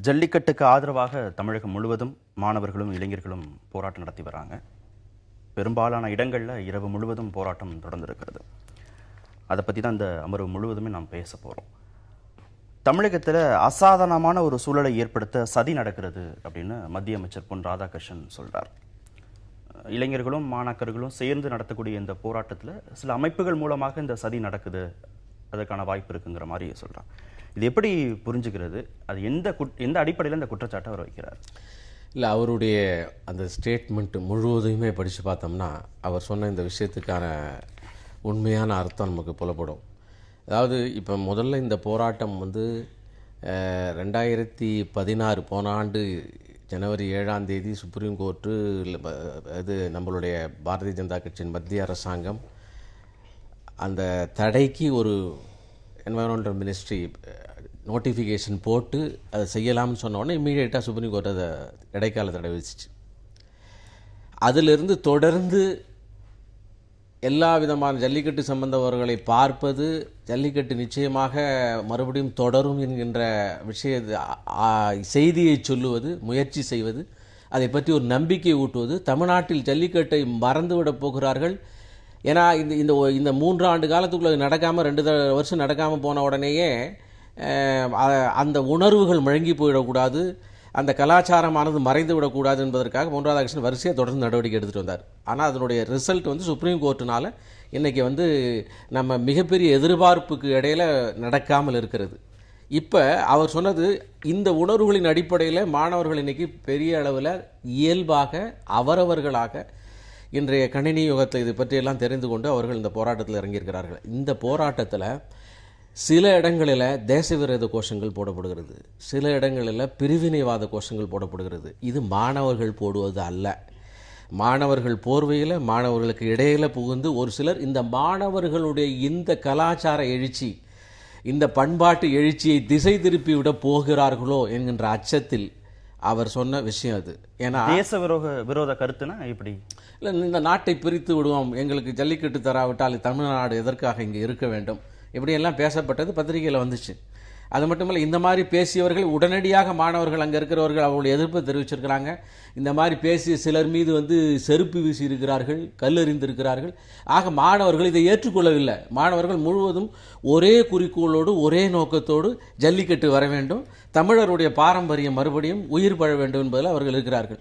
ஜல்லிக்கட்டுக்கு ஆதரவாக தமிழகம் முழுவதும் மாணவர்களும் இளைஞர்களும் போராட்டம் நடத்தி வராங்க. பெரும்பாலான இடங்களில் இரவு முழுவதும் போராட்டம் தொடர்ந்திருக்கிறது. அதை பற்றி தான் இந்த அமர்வு முழுவதுமே நாம் பேச போகிறோம். தமிழகத்தில் அசாதாரணமான ஒரு சூழலை ஏற்படுத்த சதி நடக்கிறது அப்படின்னு மத்திய அமைச்சர் பொன் ராதாகிருஷ்ணன் சொல்கிறார். இளைஞர்களும் மாணாக்கர்களும் சேர்ந்து நடத்தக்கூடிய இந்த போராட்டத்தில் சில அமைப்புகள் மூலமாக இந்த சதி நடக்குது, அதற்கான வாய்ப்பு இருக்குங்கிற மாதிரி சொல்கிறார். இது எப்படி புரிஞ்சுக்கிறது? அது எந்த அடிப்படையில் இந்த குற்றச்சாட்டை அவர் வைக்கிறார்? இல்லை, அவருடைய அந்த ஸ்டேட்மெண்ட் முழுவதையுமே படித்து பார்த்தோம்னா அவர் சொன்ன இந்த விஷயத்துக்கான உண்மையான அர்த்தம் நமக்கு புலப்படும். அதாவது இப்போ முதல்ல இந்த போராட்டம் 2016 போன ஆண்டு ஜனவரி 7ஆம் தேதி சுப்ரீம் கோர்ட்டு இது நம்மளுடைய பாரதிய ஜனதா கட்சியின் மத்திய அரசாங்கம் அந்த தடைக்கு ஒரு என்வரன்மெண்டல் மினிஸ்ட்ரி நோட்டிஃபிகேஷன் போட்டு அதை செய்யலாம்னு சொன்ன உடனே இம்மீடியட்டாக சுப்ரீம் கோர்ட் அதை இடைக்கால தடை விதிச்சிச்சு. அதிலிருந்து தொடர்ந்து எல்லா விதமான ஜல்லிக்கட்டு சம்பந்தவர்களை பார்ப்பது, ஜல்லிக்கட்டு நிச்சயமாக மறுபடியும் தொடரும் என்கின்ற செய்தியை சொல்லுவது, முயற்சி செய்வது, அதை பற்றி ஒரு நம்பிக்கை ஊட்டுவது, தமிழ்நாட்டில் ஜல்லிக்கட்டை மறந்துவிடப் போகிறார்கள். ஏன்னா இந்த 3 ஆண்டு காலத்துக்குள்ளே நடக்காமல் 2 வருஷம் நடக்காமல் போன உடனேயே அந்த உணர்வுகள் முழங்கி போயிடக்கூடாது, அந்த கலாச்சாரமானது மறைந்து விடக்கூடாது என்பதற்காக பொன் ராதாகிருஷ்ணன் வரிசையாக தொடர்ந்து நடவடிக்கை எடுத்துகிட்டு வந்தார். ஆனால் அதனுடைய ரிசல்ட் சுப்ரீம் கோர்ட்டுனால இன்றைக்கி நம்ம மிகப்பெரிய எதிர்பார்ப்புக்கு இடையில் நடக்காமல் இருக்கிறது. இப்போ அவர் சொன்னது இந்த உணர்வுகளின் அடிப்படையில் மாணவர்கள் இன்றைக்கி பெரிய அளவில் இயல்பாக அவரவர்களாக இன்றைய கணினி யுகத்தில் இது பற்றியெல்லாம் தெரிந்து கொண்டு அவர்கள் இந்த போராட்டத்தில் இறங்கியிருக்கிறார்கள். இந்த போராட்டத்தில் சில இடங்களில் தேசவிரோத கோஷங்கள் போடப்படுகிறது, சில இடங்களில் பிரிவினைவாத கோஷங்கள் போடப்படுகிறது. இது மாணவர்கள் போடுவது அல்ல. மாணவர்கள் போர்வையில் மாணவர்களுக்கு இடையில் புகுந்து ஒரு சிலர் இந்த மாணவர்களுடைய இந்த கலாச்சார எழுச்சி, இந்த பண்பாட்டு எழுச்சியை திசை திருப்பி விட போகிறார்களோ என்கின்ற அச்சத்தில் அவர் சொன்ன விஷயம் அது. ஏன்னா தேச விரோத கருத்துனா இப்படி இல்லை, இந்த நாட்டை பிரித்து விடுவோம், எங்களுக்கு ஜல்லிக்கட்டு தராவிட்டால் தமிழ்நாடு எதற்காக இங்கே இருக்க வேண்டும், இப்படியெல்லாம் பேசப்பட்டது பத்திரிகையில் வந்துச்சு. அது மட்டுமல்ல, இந்த மாதிரி பேசியவர்கள் உடனடியாக மாணவர்கள் அங்கே இருக்கிறவர்கள் அவர்களுடைய எதிர்ப்பை தெரிவிச்சிருக்கிறாங்க. இந்த மாதிரி பேசிய சிலர் மீது செருப்பு வீசி இருக்கிறார்கள், கல்லெறிந்திருக்கிறார்கள். ஆக மாணவர்கள் இதை ஏற்றுக்கொள்ளவில்லை. மாணவர்கள் முழுவதும் ஒரே குறிக்கோளோடு ஒரே நோக்கத்தோடு ஜல்லிக்கட்டு வர வேண்டும், தமிழருடைய பாரம்பரியம் மறுபடியும் உயிர் பழ வேண்டும் என்பதில் அவர்கள் இருக்கிறார்கள்.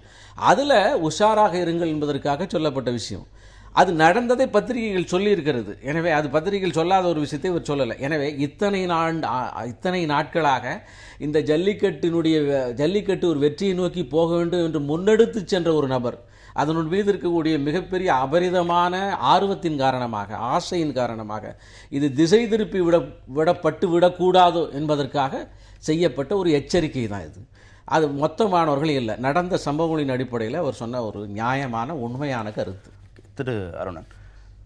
அதில் உஷாராக இருங்கள் என்பதற்காக சொல்லப்பட்ட விஷயம். அது நடந்ததை பத்திரிகைகள் சொல்லி இருக்கிறது. எனவே அது பத்திரிகைகள் சொல்லாத ஒரு விஷயத்தை இவர் சொல்லலை. எனவே இத்தனை நாட்களாக இந்த ஜல்லிக்கட்டு ஒரு வெற்றியை நோக்கி போக வேண்டும் என்று முன்னெடுத்து சென்ற ஒரு நபர், அதனுடைய மீது இருக்கக்கூடிய மிகப்பெரிய அபரிதமான ஆர்வத்தின் காரணமாக, ஆசையின் காரணமாக இது திசை திருப்பி விடப்பட்டு விடக்கூடாதோ என்பதற்காக செய்யப்பட்ட ஒரு எச்சரிக்கை தான் இது. அது மொத்தமானவர்கள் இல்லை, நடந்த சம்பவங்களின் அடிப்படையில் அவர் சொன்ன ஒரு நியாயமான உண்மையான கருத்து. திரு அருணன்,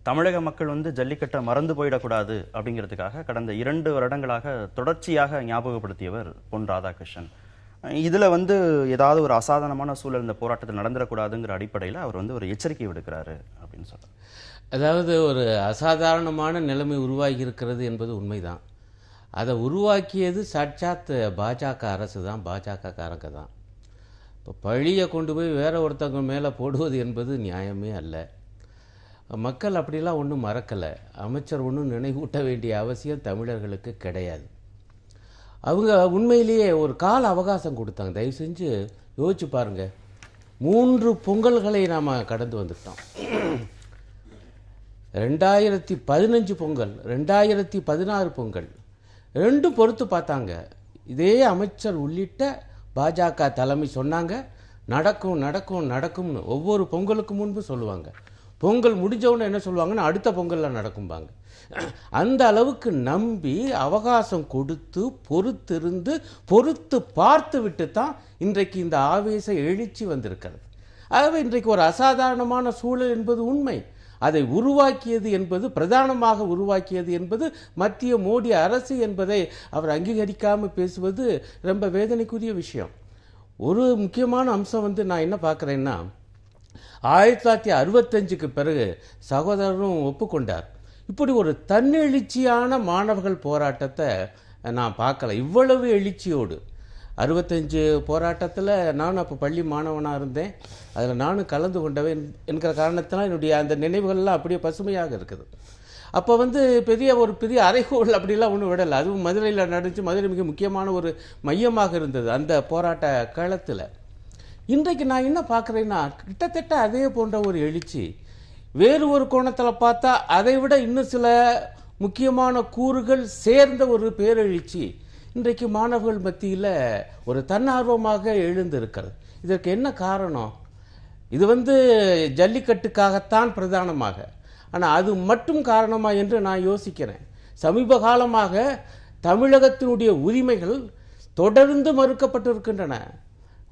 தமிழக மக்கள் ஜல்லிக்கட்டை மறந்து போயிடக்கூடாது அப்படிங்கிறதுக்காக கடந்த 2 வருடங்களாக தொடர்ச்சியாக ஞாபகப்படுத்தியவர் பொன் ராதாகிருஷ்ணன். இதில் ஏதாவது ஒரு அசாதாரணமான சூழல் இந்த போராட்டத்தில் நடந்துடக்கூடாதுங்கிற அடிப்படையில் அவர் ஒரு எச்சரிக்கை விடுக்கிறாரு அப்படின்னு சொல்கிறார். அதாவது ஒரு அசாதாரணமான நிலைமை உருவாகி இருக்கிறது என்பது உண்மைதான். அதை உருவாக்கியது சாட்சாத் பாஜக அரசு தான், பாஜக காரங்க தான். இப்போ பழியை கொண்டு போய் வேற ஒருத்தவங்க மேலே போடுவது என்பது நியாயமே அல்ல. மக்கள் அப்படிலாம் ஒன்றும் மறக்கலை. அமைச்சர் ஒன்றும் நினைவூட்ட வேண்டிய அவசியம் தமிழர்களுக்கு கிடையாது. அவங்க உண்மையிலேயே ஒரு கால அவகாசம் கொடுத்தாங்க. தயவு செஞ்சு யோசிச்சு பாருங்க, 3 பொங்கல்களை நாம் கடந்து வந்துட்டோம். 2015 பொங்கல், 2016 பொங்கல், 2 பொறுத்து பார்த்தாங்க. இதே அமைச்சர் உள்ளிட்ட பாஜக தலைமை சொன்னாங்க, நடக்கும் நடக்கும் நடக்கும்னு ஒவ்வொரு பொங்கலுக்கு முன்பு சொல்லுவாங்க. பொங்கல் முடிஞ்சவுடனே என்ன சொல்லுவாங்கன்னா அடுத்த பொங்கலில் நடக்கும்பாங்க. அந்த அளவுக்கு நம்பி அவகாசம் கொடுத்து பொறுத்திருந்து பொறுத்து பார்த்து விட்டு தான் இன்றைக்கு இந்த ஆவேச எழுச்சி வந்திருக்கிறது. ஆகவே இன்றைக்கு ஒரு அசாதாரணமான சூழல் என்பது உண்மை. அதை உருவாக்கியது என்பது, பிரதானமாக உருவாக்கியது என்பது மத்திய மோடி அரசு என்பதை அவர் அங்கீகரிக்காமல் பேசுவது ரொம்ப வேதனைக்குரிய விஷயம். ஒரு முக்கியமான அம்சம் நான் என்ன பார்க்குறேன்னா, 1965க்கு பிறகு சகோதரரும் ஒப்புக்கொண்டார். இப்படி ஒரு தன்னெழுச்சியான மாணவர்கள் போராட்டத்தை நான் பார்க்கல. இவ்வளவு எழுச்சியோடு 65 போராட்டத்தில் நானும் அப்போ பள்ளி மாணவனாக இருந்தேன். அதில் நானும் கலந்து கொண்டவன் என்கிற காரணத்தினால் என்னுடைய அந்த நினைவுகள்லாம் அப்படியே பசுமையாக இருக்குது. அப்போ பெரிய அறைகோள் அப்படிலாம் ஒன்றும் விடலை. அதுவும் மதுரையில் நடந்துச்சு. மதுரை மிக முக்கியமான ஒரு மையமாக இருந்தது அந்த போராட்ட காலத்தில். இன்றைக்கு நான் என்ன பார்க்குறேன்னா, கிட்டத்தட்ட அதே போன்ற ஒரு எழுச்சி வேறு ஒரு கோணத்தில் பார்த்தா அதை விட இன்னும் சில முக்கியமான கூறுகள் சேர்ந்த ஒரு பேரெழுச்சி இன்றைக்கு மாணவர்கள் மத்தியில் ஒரு தன்னார்வமாக எழுந்திருக்கிறது. இதற்கு என்ன காரணம்? இது ஜல்லிக்கட்டுக்காகத்தான் பிரதானமாக. ஆனால் அது மட்டும் காரணமா என்று நான் யோசிக்கிறேன். சமீப காலமாக தமிழகத்தினுடைய உரிமைகள் தொடர்ந்து மறுக்கப்பட்டிருக்கின்றன.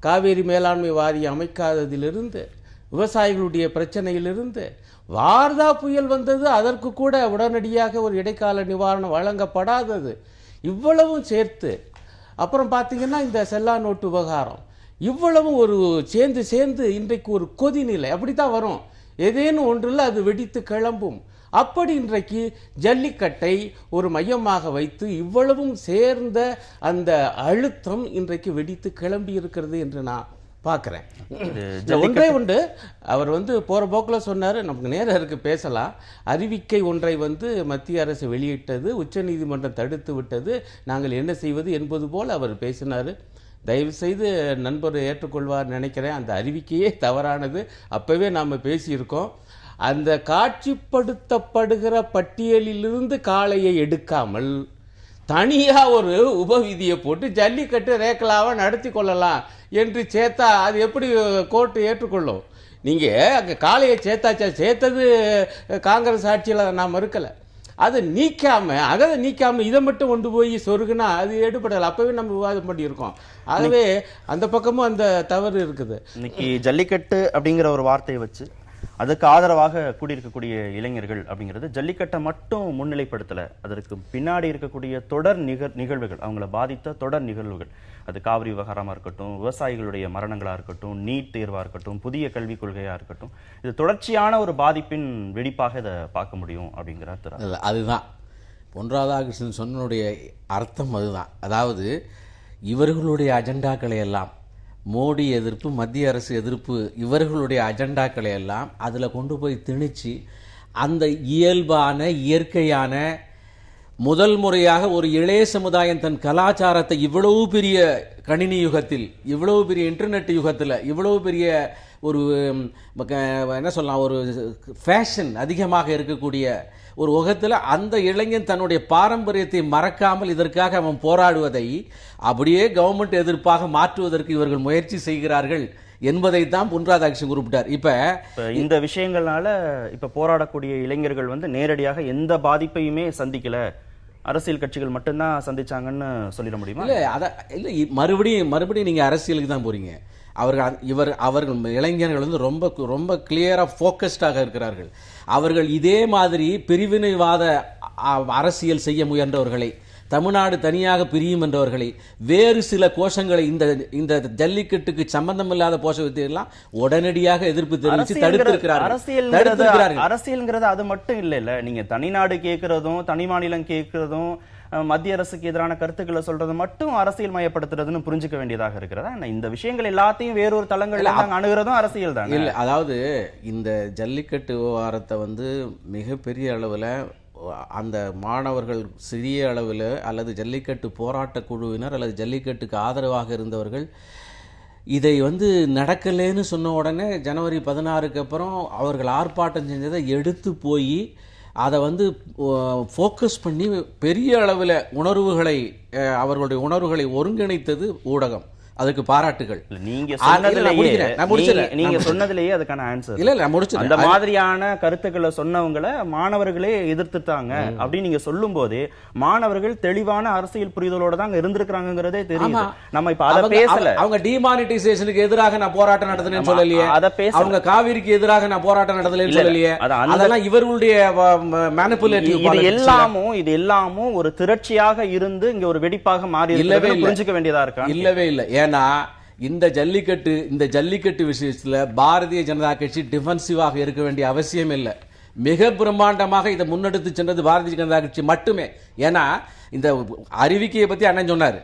காவேரி மேலாண்மை வாரியம் அமைக்காததிலிருந்து, விவசாயிகளுடைய பிரச்சனையிலிருந்து, வார்தா புயல் வந்தது, அதற்கு கூட உடனடியாக ஒரு இடைக்கால நிவாரணம் வழங்கப்படாதது, இவ்வளவும் சேர்த்து அப்புறம் பார்த்தீங்கன்னா இந்த செல்லா நோட்டு விவகாரம், இவ்வளவும் ஒரு சேர்ந்து இன்றைக்கு ஒரு கொதிநிலை அப்படித்தான் வரும். ஏதேனும் ஒன்றில் அது வெடித்து கிளம்பும். அப்படி இன்றைக்கு ஜல்லிக்கட்டை ஒரு மையமாக வைத்து இவ்வளவும் சேர்ந்த அந்த அழுத்தம் இன்றைக்கு வெடித்து கிளம்பி இருக்கிறது என்று நான் பார்க்கிறேன். ஒன்றே உண்டு, அவர் போற போக்கில் சொன்னார், நமக்கு நேரம் இருக்கு பேசலாம். அறிவிக்கை ஒன்றை மத்திய அரசு வெளியிட்டது, உச்சநீதிமன்றம் தடுத்து விட்டது, நாங்கள் என்ன செய்வது என்பது போல் அவர் பேசினார். தயவு செய்து நண்பர் ஏற்றுக்கொள்வார் நினைக்கிறேன். அந்த அறிவிக்கையே தவறானது. அப்பவே நாம் பேசியிருக்கோம். அந்த காட்சிப்படுத்தப்படுகிற பட்டியலிலிருந்து காளையை எடுக்காமல் தனியா ஒரு உபவிதியை போட்டு ஜல்லிக்கட்டு ரேக்கலாவை நடத்தி கொள்ளலாம் என்று சேர்த்தா அது எப்படி கோர்ட்டு ஏற்றுக்கொள்ளும்? நீங்க அங்க காளையை சேர்த்தது காங்கிரஸ் ஆட்சியில் நான் மறுக்கல. அதை நீக்காம இதை மட்டும் கொண்டு போய் சொருகுனா அது எடுபடல. அப்பவே நம்ம விவாதம் பண்ணியிருக்கோம். ஆகவே அந்த பக்கமும் அந்த தவறு இருக்குது. இன்னைக்கு ஜல்லிக்கட்டு அப்படிங்கிற ஒரு வார்த்தையை வச்சு அதுக்கு ஆதரவாக கூடியிருக்கக்கூடிய இளைஞர்கள் அப்படிங்கிறது ஜல்லிக்கட்டை மட்டும் முன்னிலைப்படுத்தல, அதற்கு பின்னாடி இருக்கக்கூடிய தொடர் நிகழ்வுகள், அவங்கள பாதித்த தொடர் நிகழ்வுகள், அது காவிரி விவகாரமா இருக்கட்டும், விவசாயிகளுடைய மரணங்களா இருக்கட்டும், நீட் தேர்வா இருக்கட்டும், புதிய கல்விக் கொள்கையா இருக்கட்டும், இது தொடர்ச்சியான ஒரு பாதிப்பின் வெடிப்பாக இதை பார்க்க முடியும் அப்படிங்கிறார். அதுதான் பொன் ராதாகிருஷ்ணன் சொன்னுடைய அர்த்தம். அதுதான், அதாவது இவர்களுடைய அஜெண்டாக்களை எல்லாம், மோடி எதிர்ப்பு, மத்திய அரசு எதிர்ப்பு, இவர்களுடைய அஜெண்டாக்களை எல்லாம் அதில் கொண்டு போய் திணிச்சு அந்த இயல்பான இயற்கையான முதல் முறையாக ஒரு இளைய சமுதாயம் தன் கலாச்சாரத்தை இவ்வளவு பெரிய கணினி யுகத்தில், இவ்வளவு பெரிய இன்டர்நெட் யுகத்தில், இவ்வளவு பெரிய ஒரு என்ன சொல்லலாம், ஒரு ஃபேஷன் அதிகமாக இருக்கக்கூடிய ஒரு உலகத்தில் அந்த இளைஞன் தன்னுடைய பாரம்பரியத்தை மறக்காமல் இதற்காக அவன் போராடுவதை அப்படியே கவர்மெண்ட் எதிர்ப்பாக மாற்றுவதற்கு இவர்கள் முயற்சி செய்கிறார்கள் என்பதை தான் பொன் ராதாகிருஷ்ணன் குறிப்பிட்டார். இப்ப இந்த விஷயங்கள்னால இப்ப போராடக்கூடிய இளைஞர்கள் நேரடியாக எந்த பாதிப்பையுமே சந்திக்கல, அரசியல் கட்சிகள் மட்டும்தான் சந்திச்சாங்கன்னு சொல்லிட முடியுமா? இல்ல மறுபடியும் நீங்க அரசியலுக்கு தான் போறீங்க. அவர்கள் இளைஞர்கள் ரொம்ப கிளியரா போக்கஸ்டாக இருக்கிறார்கள். அவர்கள் இதே மாதிரி பிரிவினைவாத அரசியல் செய்ய முயன்றவர்களை, தமிழ்நாடு தனியாக பிரியும் என்றவர்களை, வேறு சில கோஷங்களை, இந்த ஜல்லிக்கட்டுக்கு சம்பந்தம் இல்லாத கோஷத்தை எல்லாம் உடனடியாக எதிர்ப்பு தெரிவித்து தடுத்திருக்கிறார்கள். அரசியல்ங்கிறது அது மட்டும் இல்ல, நீங்க தனிநாடு கேட்கிறதும் தனி மாநிலம் கேட்கிறதும் மத்திய அரசுக்கு எதிரான கருத்துக்களை சொல்றது மட்டும் அரசியல் மயப்படுத்துறதுன்னு புரிஞ்சுக்க வேண்டியதாக இருக்கிறதா? இந்த விஷயங்கள் எல்லாத்தையும் வேறொரு தளங்கள்ல அணுகிறதும் அரசியல் தான். இல்ல, அதாவது இந்த ஜல்லிக்கட்டு விவகாரத்தை மிகப்பெரிய அளவில் அந்த மாணவர்கள் சிறிய அளவில் அல்லது ஜல்லிக்கட்டு போராட்ட குழுவினர் அல்லது ஜல்லிக்கட்டுக்கு ஆதரவாக இருந்தவர்கள் இதை நடக்கலேன்னு சொன்ன உடனே ஜனவரி 16க்கு அப்புறம் அவர்கள் ஆர்ப்பாட்டம் செஞ்சதை எடுத்து போய் அதை ஃபோக்கஸ் பண்ணி பெரிய அளவில் அவர்களுடைய உணர்வுகளை ஒருங்கிணைத்தது ஊடகம். அதுக்கு பாராட்டுகள். நீங்க சொன்னதிலேயே அதுக்கான ஆன்சர் இல்ல முடிச்சு. அந்த மாதிரியான கருத்துக்களை சொன்னவங்களை மாணவர்களே எதிர்த்துட்டாங்க அப்படின்னு நீங்க சொல்லும் போது மாணவர்கள் தெளிவான அரசியல் புரிதலோட தான் இருந்திருக்காங்கிறதே தெரியும். நம்ம இப்ப அதை பேசல. அவங்க டிமானிட்டைசேஷனுக்கு எதிராக நான் போராட்டம் நடத்தினேன்னு சொல்லலையே, அதை பேச அவங்க காவிரிக்கு எதிராக நான் போராட்டம் நடத்தலன்னு சொல்லலையே, அதெல்லாம் இவர்களுடைய மேனிபுலேட்டிவ். இது எல்லாமும் ஒரு திரட்சியாக இருந்து இங்க ஒரு வெடிப்பாக மாறி புரிஞ்சுக்க வேண்டியதா இருக்கா? இல்லவே இல்லை. ஏன்னா இந்த ஜல்லிக்கட்டு விஷயத்துல பாரதிய ஜனதா கட்சி டிஃபென்சிவாக இருக்க வேண்டிய அவசியம் இல்லை. மிக பிரம்மாண்டமாக இதை முன்னெடுத்து சென்றது பாரதிய ஜனதா கட்சி மட்டுமே. ஏன்னா இந்த அறிவிக்கையை பத்தி அண்ணன் சொன்னாரு,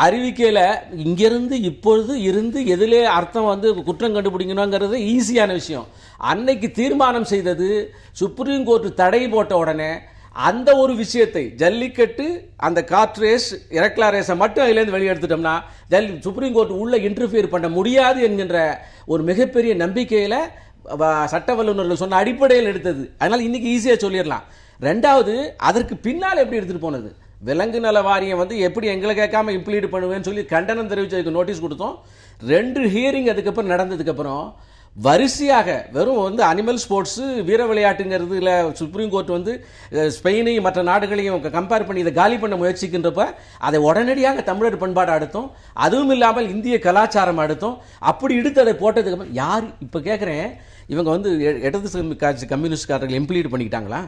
அறிவிக்கையில இங்கிருந்து இப்பொழுது இருந்து எதிலே அர்த்தம் வந்து குற்றம் கண்டுபிடிக்கணுங்கிறது ஈஸியான விஷயம். அன்னைக்கு தீர்மானம் செய்தது சுப்ரீம் கோர்ட் தடை போட்ட உடனே அந்த ஒரு விஷயத்தை ஜல்லிக்கட்டு அந்த கார்ட் ரேஸ் இறக்லா ரேஸை மட்டும் அதிலேருந்து வெளியெடுத்துட்டோம்னா சுப்ரீம் கோர்ட் உள்ள இன்டர்ஃபியர் பண்ண முடியாது என்கின்ற ஒரு மிகப்பெரிய நம்பிக்கையில சட்ட வல்லுநர்கள் சொன்ன அடிப்படையில் எடுத்தது. அதனால இன்னைக்கு ஈஸியா சொல்லிடலாம். ரெண்டாவது, அதற்கு பின்னால் எப்படி எடுத்துட்டு போனது, விலங்கு நல வாரியம் வந்து எப்படி எங்களை கேட்காம இம்ப்ளீட் பண்ணுவேன்னு சொல்லி கண்டனம் தெரிவிச்சதுக்கு நோட்டீஸ் கொடுத்தோம். 2 ஹியரிங் அதுக்கப்புறம் நடந்ததுக்கு அப்புறம் வரிசையாக வெறும் வந்து அனிமல் ஸ்போர்ட்ஸ் வீர விளையாட்டுங்கிறதுல சுப்ரீம் கோர்ட் வந்து ஸ்பெயினையும் மற்ற நாடுகளையும் கம்பேர் பண்ணி இதை காலி பண்ண முயற்சிக்கின்றப்ப அதை உடனடியாக தமிழர் பண்பாடு அடுத்தோம். அதுவும் இல்லாமல் இந்திய கலாச்சாரம் அடுத்தோம். அப்படி எடுத்து அதை போட்டதுக்கு அப்புறம் யார் இப்போ கேட்குறேன், இவங்க வந்து இடது கம்யூனிஸ்ட்காரர்கள் இம்ப்ளீட் பண்ணிக்கிட்டாங்களா?